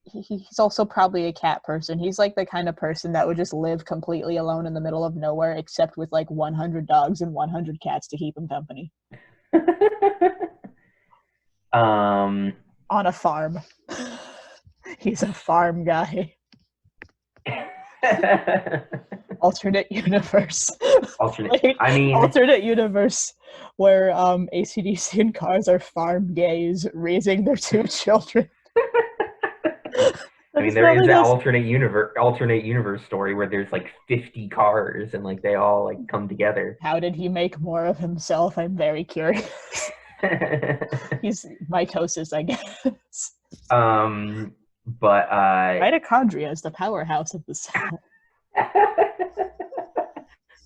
he's also probably a cat person. He's like the kind of person that would just live completely alone in the middle of nowhere, except with like 100 dogs and 100 cats to keep him company. um, On a farm. He's a farm guy. Alternate universe. Alternate. I mean, alternate universe where ACDC and Cars are farm gays raising their 2 children. I mean, there is that alternate universe story where there's like 50 cars and like they all like come together. How did he make more of himself? I'm very curious. He's mitosis, I guess. But mitochondria is the powerhouse of the cell.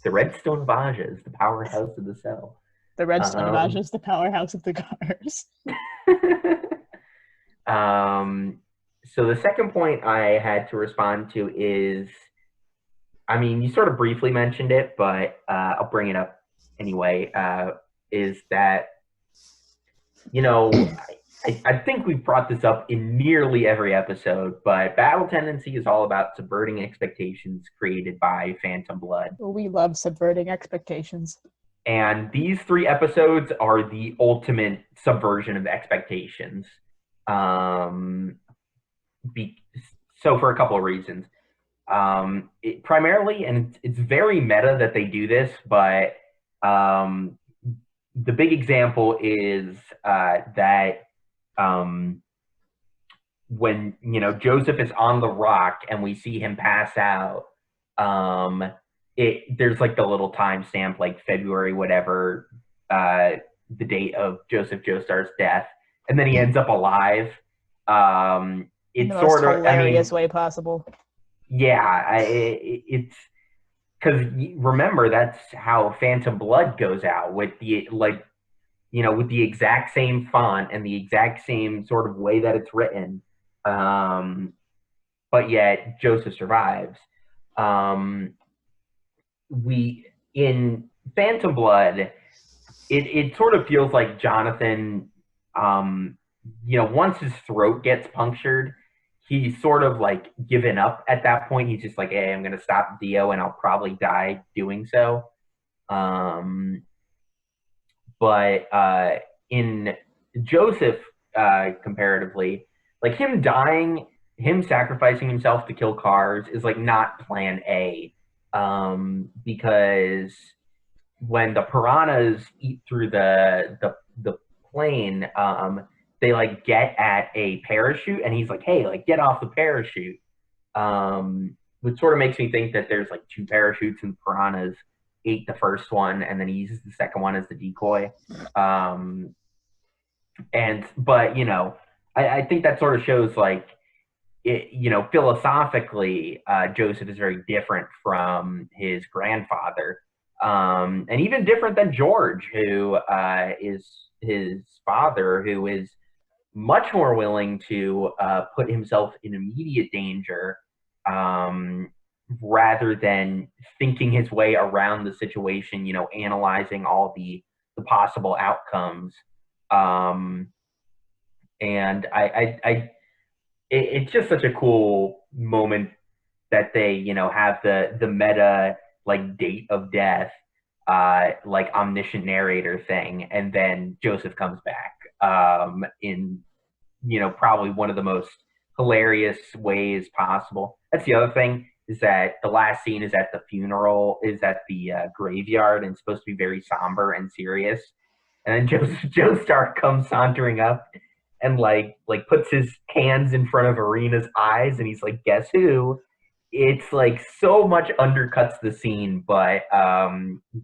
The redstone Vaja is the powerhouse of the cell. The redstone Vaja is the powerhouse of the cars. So the second point I had to respond to is, I mean, you sort of briefly mentioned it, but I'll bring it up anyway, is that, I think we've brought this up in nearly every episode, but Battle Tendency is all about subverting expectations created by Phantom Blood. We love subverting expectations. And these 3 episodes are the ultimate subversion of expectations. So for a couple of reasons. Primarily, and it's very meta that they do this, but the big example is that when Joseph is on the rock and we see him pass out, there's like the little timestamp, like February whatever, the date of Joseph Joestar's death, and then he ends up alive. It's the sort most of hilarious way possible. Yeah, it's because remember that's how Phantom Blood goes out, with the with the exact same font and the exact same sort of way that it's written, but yet Joseph survives. In Phantom Blood, it sort of feels like Jonathan, once his throat gets punctured, he's sort of like given up at that point. He's just like, hey, I'm going to stop Dio and I'll probably die doing so. But in Joseph, comparatively, like him dying, him sacrificing himself to kill Cars is like not plan A. Because when the piranhas eat through the plane, they like get at a parachute and he's like, hey, like get off the parachute. Which sort of makes me think that there's like 2 parachutes and the piranhas ate the first one and then he uses the second one as the decoy. But I think that sort of shows like philosophically, Joseph is very different from his grandfather, and even different than George, who is his father, who is much more willing to put himself in immediate danger rather than thinking his way around the situation, analyzing all the possible outcomes. And it's just such a cool moment that they, have the meta like date of death, like omniscient narrator thing, and then Joseph comes back in probably one of the most hilarious ways possible. That's the other thing. is that the last scene is at the funeral, is at the graveyard, and it's supposed to be very somber and serious. And then Joestar comes sauntering up and puts his hands in front of Arena's eyes, and he's like, "Guess who?" It's like so much undercuts the scene, but I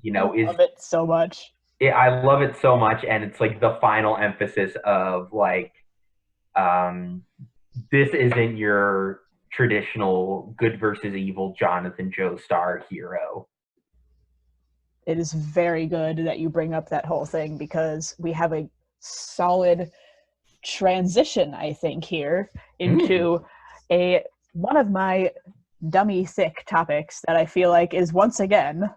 love it so much. I love it so much, and it's like the final emphasis of um, this isn't your traditional good versus evil Jonathan Joestar hero. It is very good that you bring up that whole thing because we have a solid transition, I think, here into one of my dummy thick topics that I feel like is once again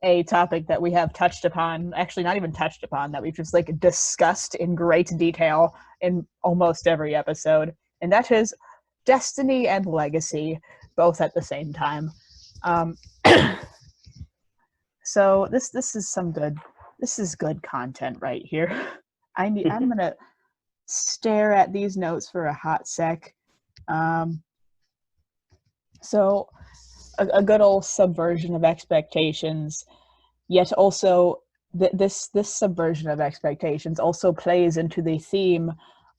a topic that we have touched upon, actually not even touched upon, that we've just like discussed in great detail in almost every episode, and that is destiny and legacy, both at the same time. So this is good content right here. I'm gonna stare at these notes for a hot sec. So a good old subversion of expectations, yet also this subversion of expectations also plays into the theme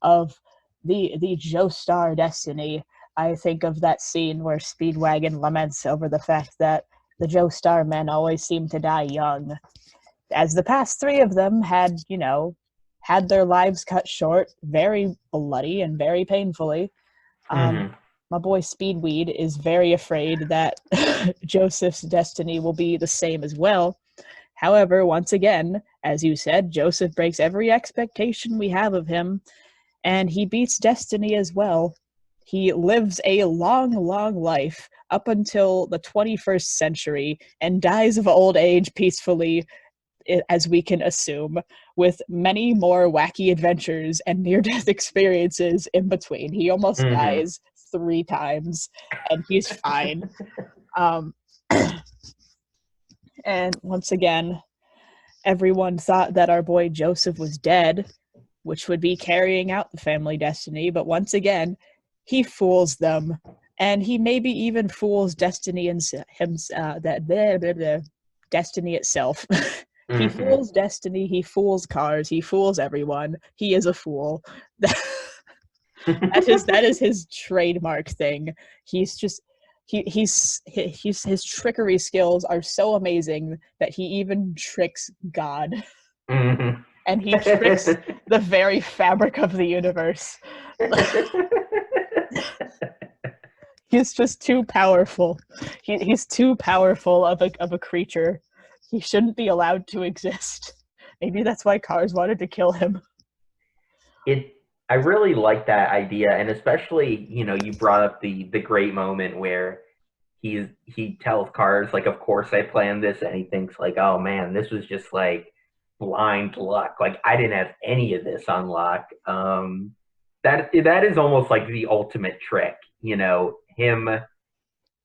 of the Joestar destiny. I think of that scene where Speedwagon laments over the fact that the Joestar men always seem to die young, as the past three of them had their lives cut short, very bloody and very painfully. My boy Speedweed is very afraid that Joseph's destiny will be the same as well. However, once again, as you said, Joseph breaks every expectation we have of him, and he beats destiny as well. He lives a long, long life up until the 21st century and dies of old age peacefully, as we can assume, with many more wacky adventures and near-death experiences in between. He almost dies 3 times, and he's fine. And once again, everyone thought that our boy Joseph was dead, which would be carrying out the family destiny, but once again, he fools them, and he maybe even fools destiny and destiny itself. He fools destiny, he fools cars, he fools everyone. He is a fool. That is his trademark thing. He's just his trickery skills are so amazing that he even tricks God. And he tricks the very fabric of the universe. He's just too powerful. He's too powerful of a creature. He shouldn't be allowed to exist. Maybe that's why Cars wanted to kill him. I really like that idea, and especially, you brought up the great moment where he tells Cars, like, of course I planned this, and he thinks like, oh man, this was just like blind luck. Like, I didn't have any of this on lock. That is almost like the ultimate trick, him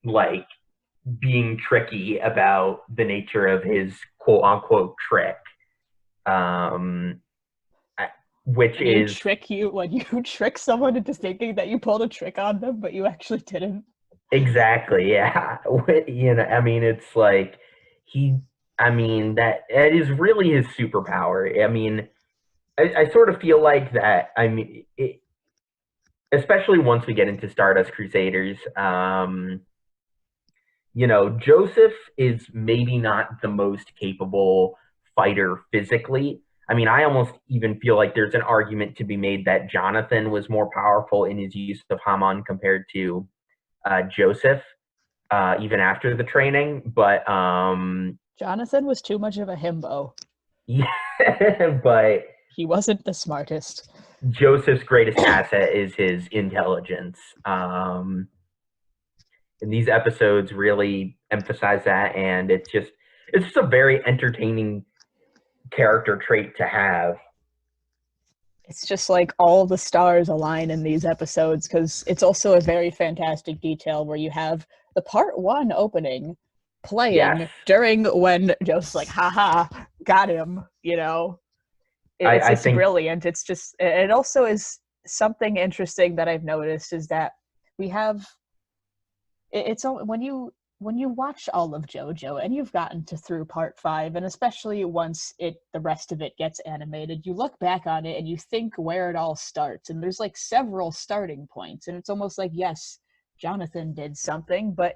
like being tricky about the nature of his quote unquote trick. Which when is when you trick someone into thinking that you pulled a trick on them, but you actually didn't. Exactly, yeah. I mean, it's like that is really his superpower. I mean, I sort of feel like that. I mean, especially once we get into Stardust Crusaders, Joseph is maybe not the most capable fighter physically. I mean, I almost even feel like there's an argument to be made that Jonathan was more powerful in his use of Haman compared to Joseph, even after the training. But Jonathan was too much of a himbo. Yeah, but he wasn't the smartest. Joseph's greatest asset is his intelligence. And these episodes really emphasize that, and it's just a very entertaining character trait to have. It's just like all the stars align in these episodes, because it's also a very fantastic detail where you have the part 1 opening playing during when Joe's like, haha, got him, It's just brilliant. It's just, it also is something interesting that I've noticed is that we have it's only when you watch all of JoJo and you've gotten to through part 5, and especially once the rest of it gets animated, you look back on it and you think where it all starts, and there's like several starting points, and it's almost like, yes, Jonathan did something, but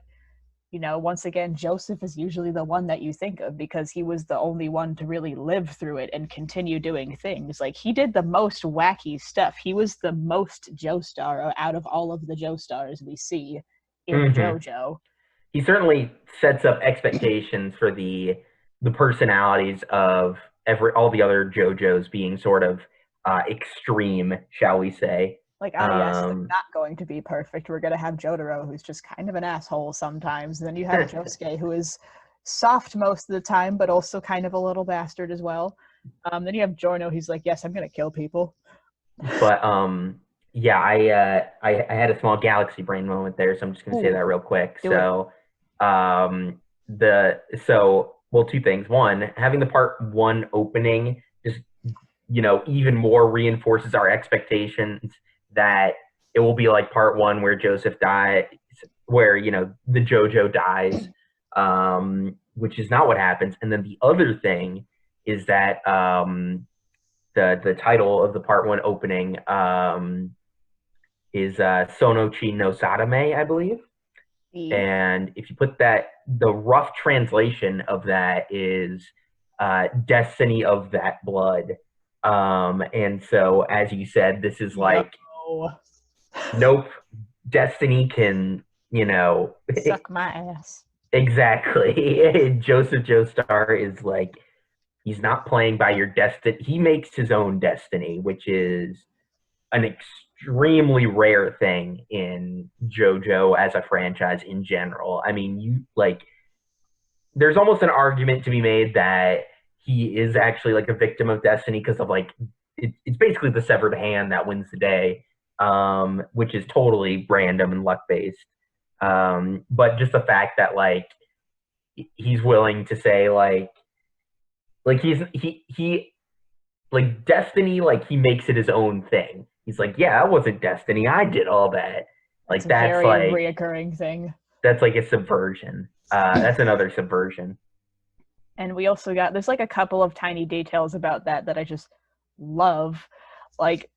once again, Joseph is usually the one that you think of because he was the only one to really live through it and continue doing things. Like, he did the most wacky stuff. He was the most Joestar out of all of the Joestars we see in JoJo. He certainly sets up expectations for the personalities of all the other JoJos being sort of extreme, shall we say. Like, yes, they're not going to be perfect. We're going to have Jotaro, who's just kind of an asshole sometimes. And then you have Josuke, who is soft most of the time, but also kind of a little bastard as well. Then you have Giorno, who's like, yes, I'm going to kill people. But, yeah, I had a small galaxy brain moment there, so I'm just going to say that real quick. So, two things. One, having the part 1 opening just, even more reinforces our expectations that it will be like part 1 where Joseph dies, where, the JoJo dies, which is not what happens. And then the other thing is that the title of the part 1 opening is Sonochi no Sadame, I believe. And if you put that, the rough translation of that is Destiny of That Blood. And so, as you said, this is like, nope, Destiny can, suck my ass. Exactly. Joseph Joestar is like, he's not playing by your destiny. He makes his own destiny, which is an extremely rare thing in JoJo as a franchise in general. I mean, there's almost an argument to be made that he is actually like a victim of destiny because of like, it's basically the severed hand that wins the day, which is totally random and luck based. But just the fact that like he's willing to say like he like destiny, like he makes it his own thing. He's like, yeah, that wasn't destiny. I did all that. Like that's a very like reoccurring thing. That's like a subversion. That's another subversion. And we also got, there's like a couple of tiny details about that I just love. Like,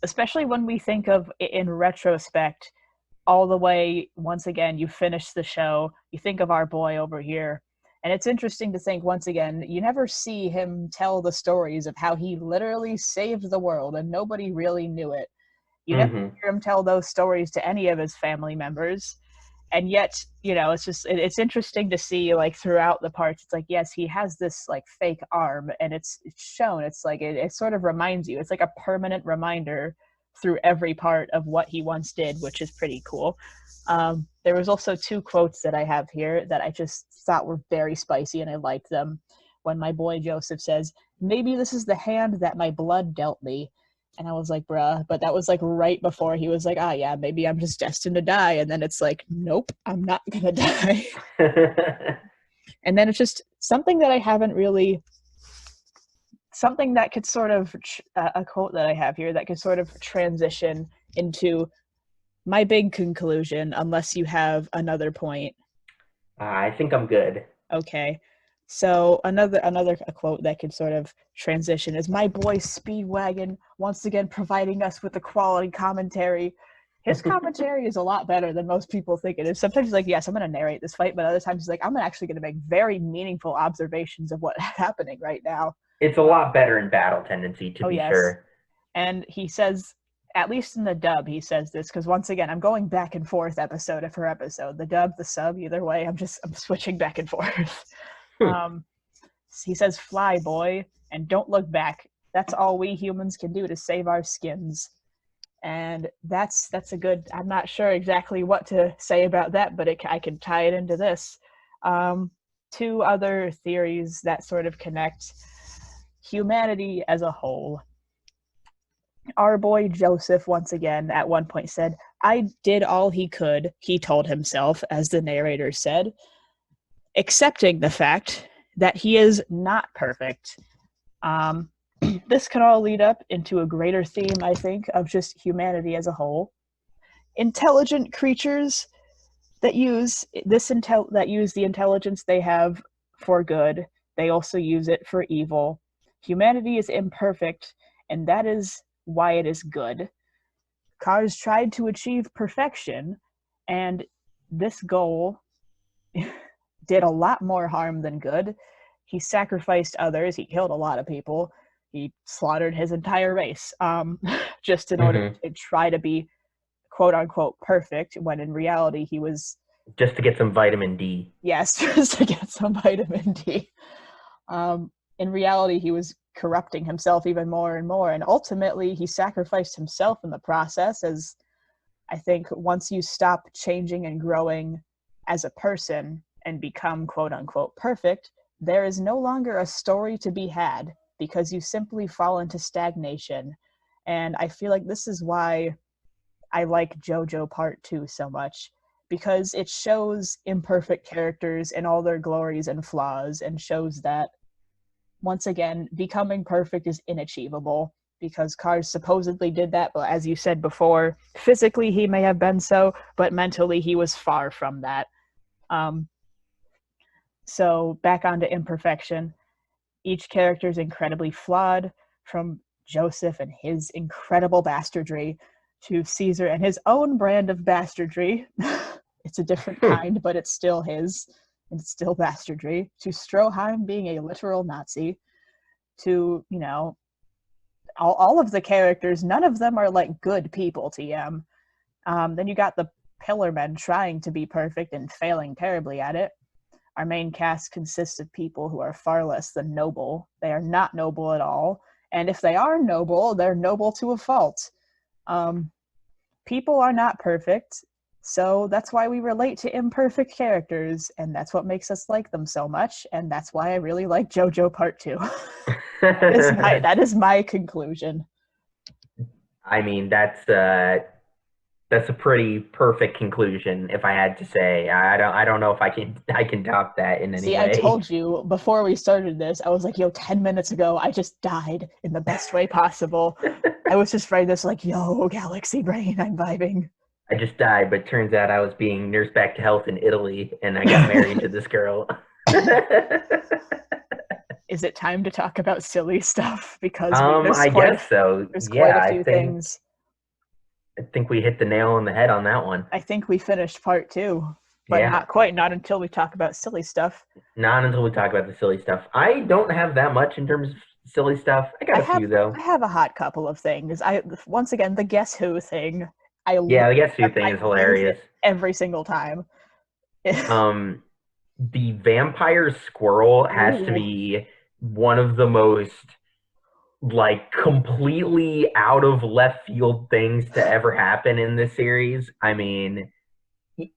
especially when we think of in retrospect, all the way, once again, you finish the show, you think of our boy over here. And it's interesting to think, once again, you never see him tell the stories of how he literally saved the world and nobody really knew it. You never hear him tell those stories to any of his family members. And yet, it's interesting to see, like, throughout the parts, it's like, yes, he has this, like, fake arm, and it's shown. It's like, it sort of reminds you. It's like a permanent reminder through every part of what he once did, which is pretty cool. There was also 2 quotes that I have here that I just thought were very spicy, and I liked them. When my boy Joseph says, "Maybe this is the hand that my blood dealt me." And I was like, bruh, but that was like right before he was like, yeah, maybe I'm just destined to die. And then it's like, nope, I'm not going to die. And then it's just something that I haven't really, something that could sort of, a quote that I have here that could sort of transition into my big conclusion, unless you have another point. I think I'm good. Okay. So another quote that could sort of transition is my boy Speedwagon once again providing us with a quality commentary. His commentary is a lot better than most people think it is. Sometimes he's like, yes, I'm going to narrate this fight, but other times he's like, I'm actually going to make very meaningful observations of what's happening right now. It's a lot better in battle tendency, to be sure. And he says, at least in the dub, he says this, because once again, I'm going back and forth episode after episode. The dub, the sub, either way, I'm switching back and forth. He says, "Fly, boy, and don't look back. That's all we humans can do to save our skins." And that's a good, I'm not sure exactly what to say about that, but I can tie it into this. 2 other theories that sort of connect humanity as a whole. Our boy Joseph, once again, at one point said, "I did all he could," he told himself, as the narrator said, accepting the fact that he is not perfect. This can all lead up into a greater theme, I think, of just humanity as a whole. Intelligent creatures that use the intelligence they have for good. They also use it for evil. Humanity is imperfect, and that is why it is good. Cars tried to achieve perfection, and this goal did a lot more harm than good. He sacrificed others. He killed a lot of people. He slaughtered his entire race, just in order to try to be quote unquote perfect, when in reality he was just to get some vitamin D. Yes, just to get some vitamin D. In reality, he was corrupting himself even more and more, and ultimately he sacrificed himself in the process, as I think once you stop changing and growing as a person and become quote unquote perfect, there is no longer a story to be had, because you simply fall into stagnation. And I feel like this is why I like JoJo Part 2 so much, because it shows imperfect characters in all their glories and flaws, and shows that, once again, becoming perfect is inachievable, because Cars supposedly did that, but as you said before, physically he may have been so, but mentally he was far from that. So back onto imperfection. Each character is incredibly flawed, from Joseph and his incredible bastardry to Caesar and his own brand of bastardry. It's a different kind, but it's still his, and it's still bastardry. To Stroheim being a literal Nazi. To, you know, all of the characters, none of them are like good people, TM. Then you got the Pillarmen trying to be perfect and failing terribly at it. Our main cast consists of people who are far less than noble. They are not noble at all. And if they are noble, they're noble to a fault. People are not perfect, so that's why we relate to imperfect characters, and that's what makes us like them so much, and that's why I really like JoJo Part 2. That is my conclusion. I mean, that's a pretty perfect conclusion, if I had to say. I don't know if I can top that in any way. I told you before we started this, I was like, 10 minutes ago, I just died in the best way possible. I was just writing this like, galaxy brain, I'm vibing. I just died, but turns out I was being nursed back to health in Italy, and I got married to this girl. Is it time to talk about silly stuff? Because I guess so. There's quite a few things. I think we hit the nail on the head on that one. I think we finished Part 2, but not quite. Not until we talk about silly stuff. Not until we talk about the silly stuff. I don't have that much in terms of silly stuff. I got a few, though. I have a hot couple of things. Once again, the Guess Who thing. The Guess Who thing is hilarious. Every single time. The vampire squirrel has to be one of the most completely out of left field things to ever happen in this series. I mean,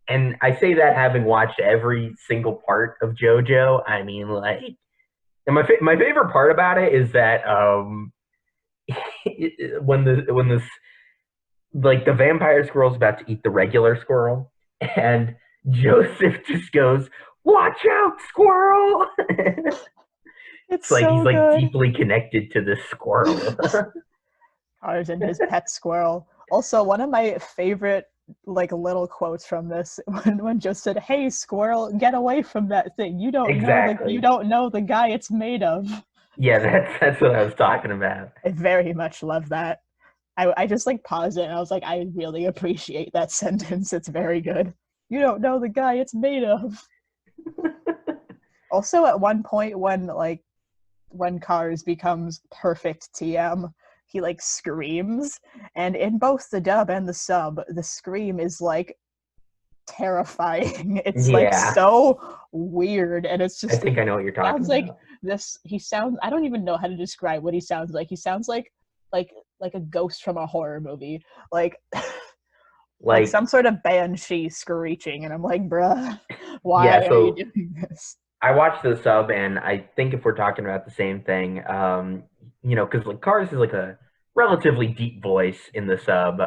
and I say that having watched every single part of JoJo. I mean, and my favorite part about it is that when the vampire squirrel's about to eat the regular squirrel, and Joseph just goes, "Watch out, squirrel!" It's like so he's deeply connected to this squirrel. Cars and his pet squirrel. Also, one of my favorite little quotes from this, when Joe said, "Hey, squirrel, get away from that thing. You don't know the guy it's made of." Yeah, that's what I was talking about. I very much love that. I just paused it and I was like, I really appreciate that sentence. It's very good. You don't know the guy it's made of. Also, at one point when Cars becomes perfect TM, he screams, and in both the dub and the sub, the scream is terrifying. It's so weird, and it's just, I think I know what you're talking about. I don't even know how to describe what he sounds like. He sounds like a ghost from a horror movie, like some sort of banshee screeching, and I'm like, bruh, why are you doing this? I watched the sub, and I think if we're talking about the same thing, because Cars is a relatively deep voice in the sub.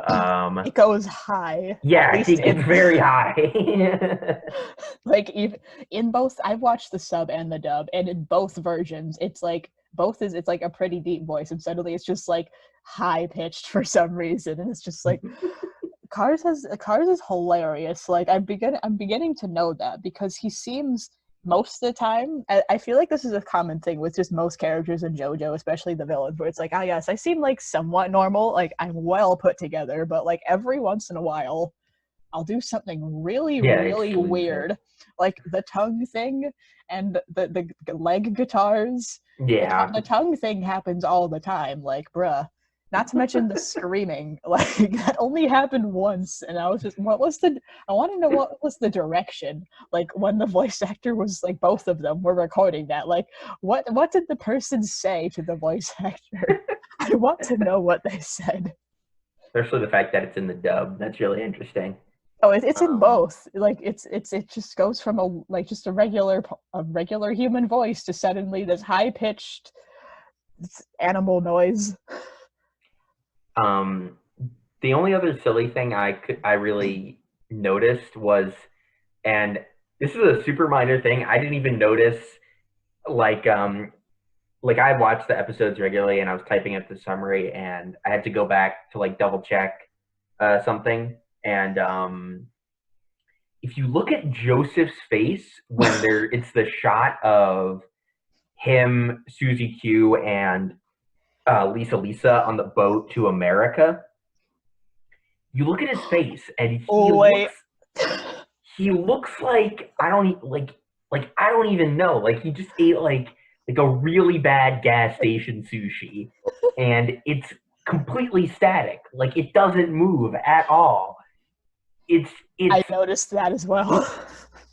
It goes high. Yeah, it's very high. Even in both, I've watched the sub and the dub, and in both versions, it's it's a pretty deep voice, and suddenly it's just high pitched for some reason, and it's just Cars is hilarious. Like I'm beginning to know that because he seems most of the time. I feel like this is a common thing with just most characters in JoJo, especially the villains, where it's like, ah, yes, I seem like somewhat normal, like I'm well put together, but like every once in a while, I'll do something really, really weird, like the tongue thing and the leg guitars. Yeah. The tongue thing happens all the time. Like, bruh. Not to mention the screaming. Like that only happened once, and I was just, I want to know what was the direction. Like when the voice actor was like, both of them were recording that. Like, what did the person say to the voice actor? I want to know what they said. Especially the fact that it's in the dub. That's really interesting. Oh, it's in both. Like it just goes from a regular human voice to suddenly this high pitched animal noise. The only other silly thing I really noticed was, and this is a super minor thing. I didn't even notice, like I watched the episodes regularly, and I was typing up the summary, and I had to go back to like double check something. And if you look at Joseph's face when it's the shot of him, Susie Q, and Lisa on the boat to America. You look at his face, and he looks like I don't even know. Like he just ate like a really bad gas station sushi, and it's completely static. Like it doesn't move at all. It's I noticed that as well.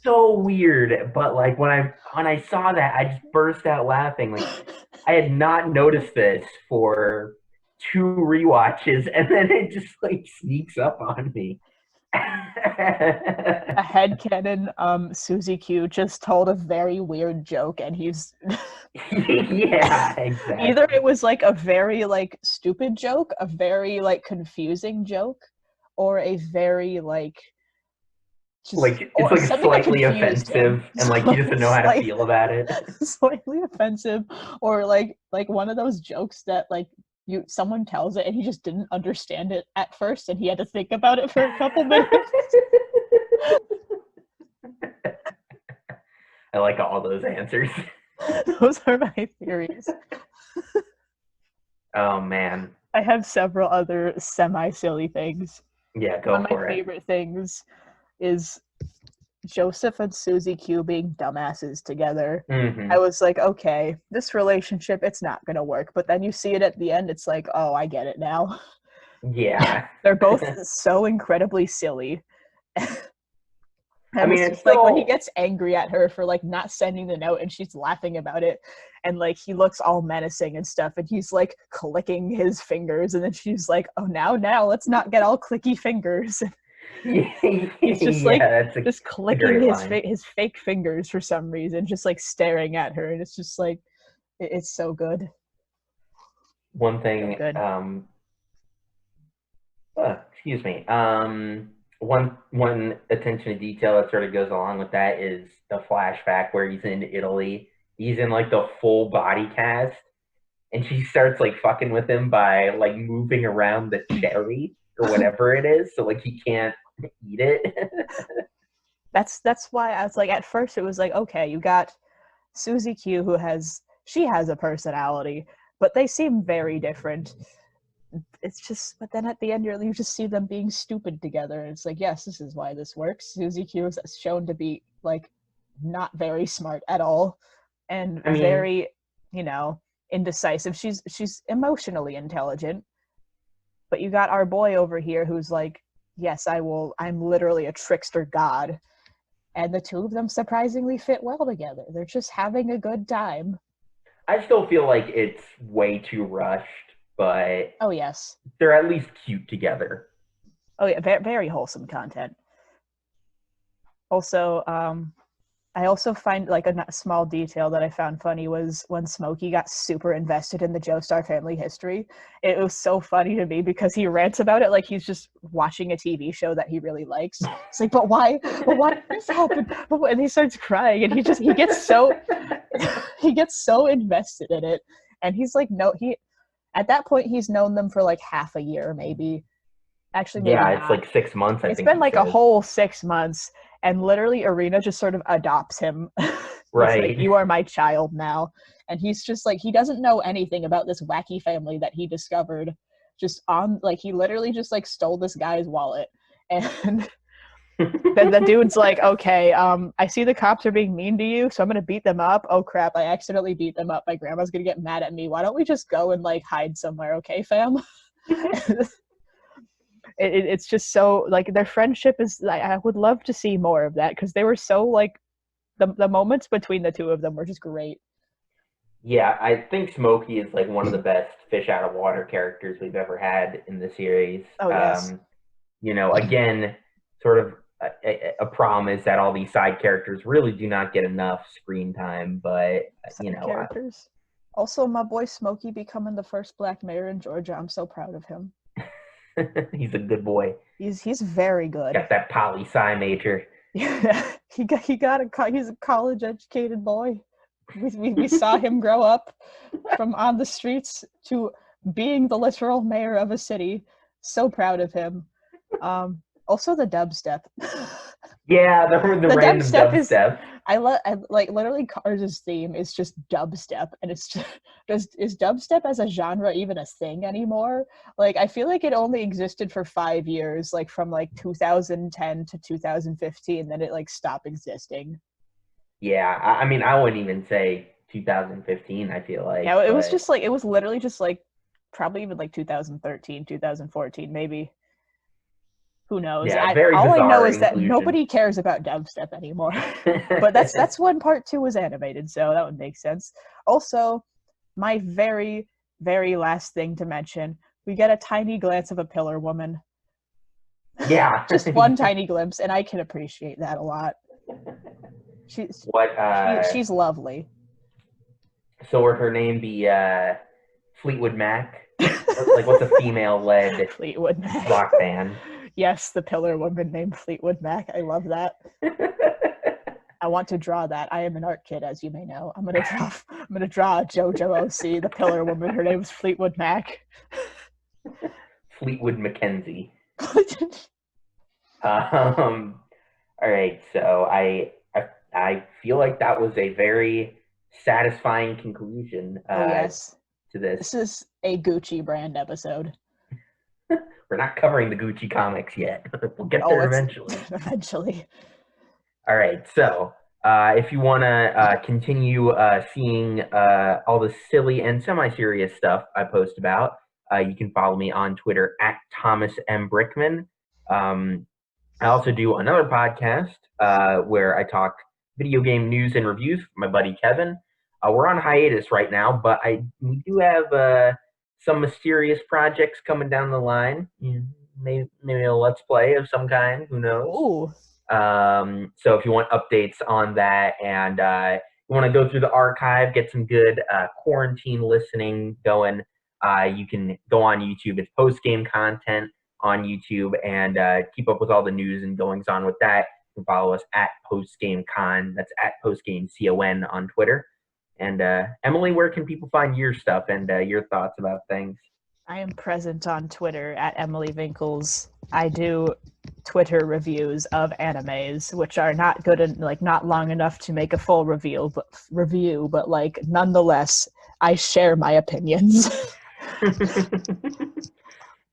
So weird, but like when I saw that, I just burst out laughing. Like I had not noticed this for 2 rewatches, and then it just like sneaks up on me. A headcanon, Susie Q just told a very weird joke, and he's yeah, exactly. Either it was like a very like stupid joke, a very like confusing joke, or a very like it's like slightly offensive, and like he doesn't know how to feel about it. Slightly offensive, or like one of those jokes that like someone tells it and he just didn't understand it at first, and he had to think about it for a couple minutes. I like all those answers. Those are my theories. Oh man, I have several other semi-silly things. Yeah, go for it. One of my favorite things is Joseph and Susie Q being dumbasses together. Mm-hmm. I was like, okay, this relationship, it's not going to work. But then you see it at the end, it's like, oh, I get it now. Yeah. They're both so incredibly silly. I mean, it's like when he gets angry at her for like not sending the note and she's laughing about it, and like he looks all menacing and stuff, and he's like clicking his fingers, and then she's like, oh, now let's not get all clicky fingers. He's just like just clicking his fake fingers for some reason, just like staring at her, and it's just like it's so good. One thing, excuse me. One attention to detail that sort of goes along with that is the flashback where he's in Italy. He's in like the full body cast, and she starts like fucking with him by like moving around the cherry or whatever it is, so like he can't eat it. That's why I was like, at first it was like, okay, you got Susie Q, who has a personality, but they seem very different. It's just, but then at the end you just see them being stupid together, and it's like, yes, this is why this works. Susie Q is shown to be like not very smart at all, and very, indecisive. She's emotionally intelligent, but you got our boy over here who's like, yes, I'm literally a trickster god, and the two of them surprisingly fit well together. They're just having a good time. I still feel like it's way too rushed, but oh yes, they're at least cute together. Oh yeah, very wholesome content. Also, I also find like a small detail that I found funny was when Smokey got super invested in the Joestar family history. It was so funny to me because he rants about it like he's just watching a TV show that he really likes. It's like, but why did this happen? And he starts crying, and he gets so invested in it. And he's like, at that point he's known them for like half a year maybe. Actually, maybe Yeah, it's not. like 6 months, I It's think been he like a says. whole 6 months, and literally Arena just sort of adopts him. He's like, Right. "You are my child now," and he's just like, he doesn't know anything about this wacky family that he discovered. Just on, like, he literally just like stole this guy's wallet, and then the dude's like, "Okay, I see the cops are being mean to you, so I'm gonna beat them up. Oh crap, I accidentally beat them up. My grandma's gonna get mad at me. Why don't we just go and like hide somewhere, okay, fam?" It's just so like their friendship is like, I would love to see more of that because they were so like the moments between the two of them were just great. Yeah, I think Smokey is like one of the best fish out of water characters we've ever had in the series. Oh yes. Again, sort of a problem is that all these side characters really do not get enough screen time, but Side characters. Also, my boy Smokey becoming the first black mayor in Georgia. I'm so proud of him. he's a good boy. He's very good. Got that poli-sci major. Yeah, he's a college educated boy. We saw him grow up from on the streets to being the literal mayor of a city. So proud of him. Also the dubstep. Yeah, the The random dubstep. I like literally Cars' theme is just dubstep, and it's just is dubstep as a genre even a thing anymore? Like I feel like it only existed for 5 years, like from like 2010 to 2015, then it like stopped existing. Yeah, I mean, I wouldn't even say 2015, I feel like. Yeah, it was but just like it was literally just like probably even like 2013, 2014, maybe. Who knows? Yeah, very All I know bizarre is that inclusion. nobody cares about dubstep anymore. But that's when part 2 was animated, so that would make sense. Also, my very, very last thing to mention, we get a tiny glance of a pillar woman. Yeah. Just one tiny glimpse, and I can appreciate that a lot. She's lovely. So would her name be Fleetwood Mac? Like, what's a female-led Fleetwood Mac rock band? Yes, the pillar woman named Fleetwood Mac. I love that. I want to draw that. I am an art kid, as you may know. I'm gonna draw JoJo OC, the pillar woman. Her name is Fleetwood Mac. Fleetwood Mackenzie. All right, so I feel like that was a very satisfying conclusion. Yes. To this. This is a Gucci brand episode. We're not covering the Gucci comics yet. We'll get there eventually. Eventually. All right, so if you want to continue seeing all the silly and semi-serious stuff I post about, you can follow me on Twitter at Thomas M. Brickman. I also do another podcast where I talk video game news and reviews with my buddy Kevin. We're on hiatus right now, but we do have some mysterious projects coming down the line. Maybe a Let's Play of some kind. Who knows? Ooh. So if you want updates on that and you want to go through the archive, get some good quarantine listening going, you can go on YouTube. It's post-game content on YouTube, and keep up with all the news and goings on with that. You can follow us at PostGameCon. That's at PostGameCon on Twitter. And Emily, where can people find your stuff and your thoughts about things? I am present on Twitter at Emily Winkles. I do Twitter reviews of animes, which are not good and like not long enough to make a full review, but like nonetheless, I share my opinions.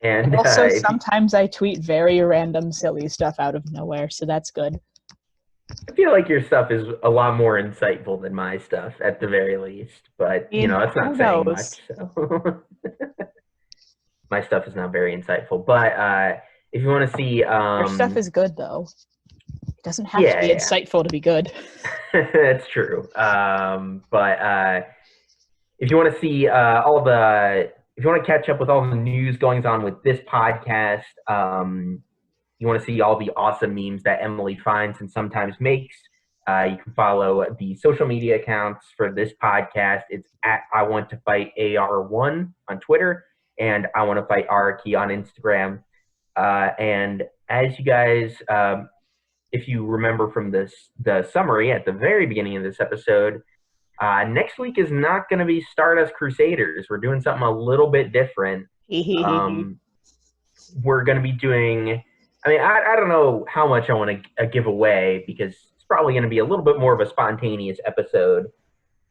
And also sometimes I tweet very random silly stuff out of nowhere, so that's good. I feel like your stuff is a lot more insightful than my stuff, at the very least. But that's not saying much. So my stuff is not very insightful. But if you want to see, your stuff is good though. It doesn't have to be insightful to be good. That's true. But if you want to see if you want to catch up with all the news goings on with this podcast, you want to see all the awesome memes that Emily finds and sometimes makes, you can follow the social media accounts for this podcast. It's at iwanttofightar1 on Twitter and iwanttofightaraki on Instagram. And as you guys, if you remember from the summary at the very beginning of this episode, next week is not going to be Stardust Crusaders. We're doing something a little bit different. we're going to be doing. I mean, I don't know how much I want to give away because it's probably going to be a little bit more of a spontaneous episode.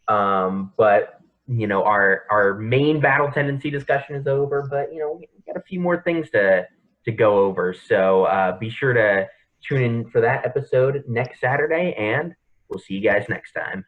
But our main battle tendency discussion is over. But we got a few more things to go over. So be sure to tune in for that episode next Saturday, and we'll see you guys next time.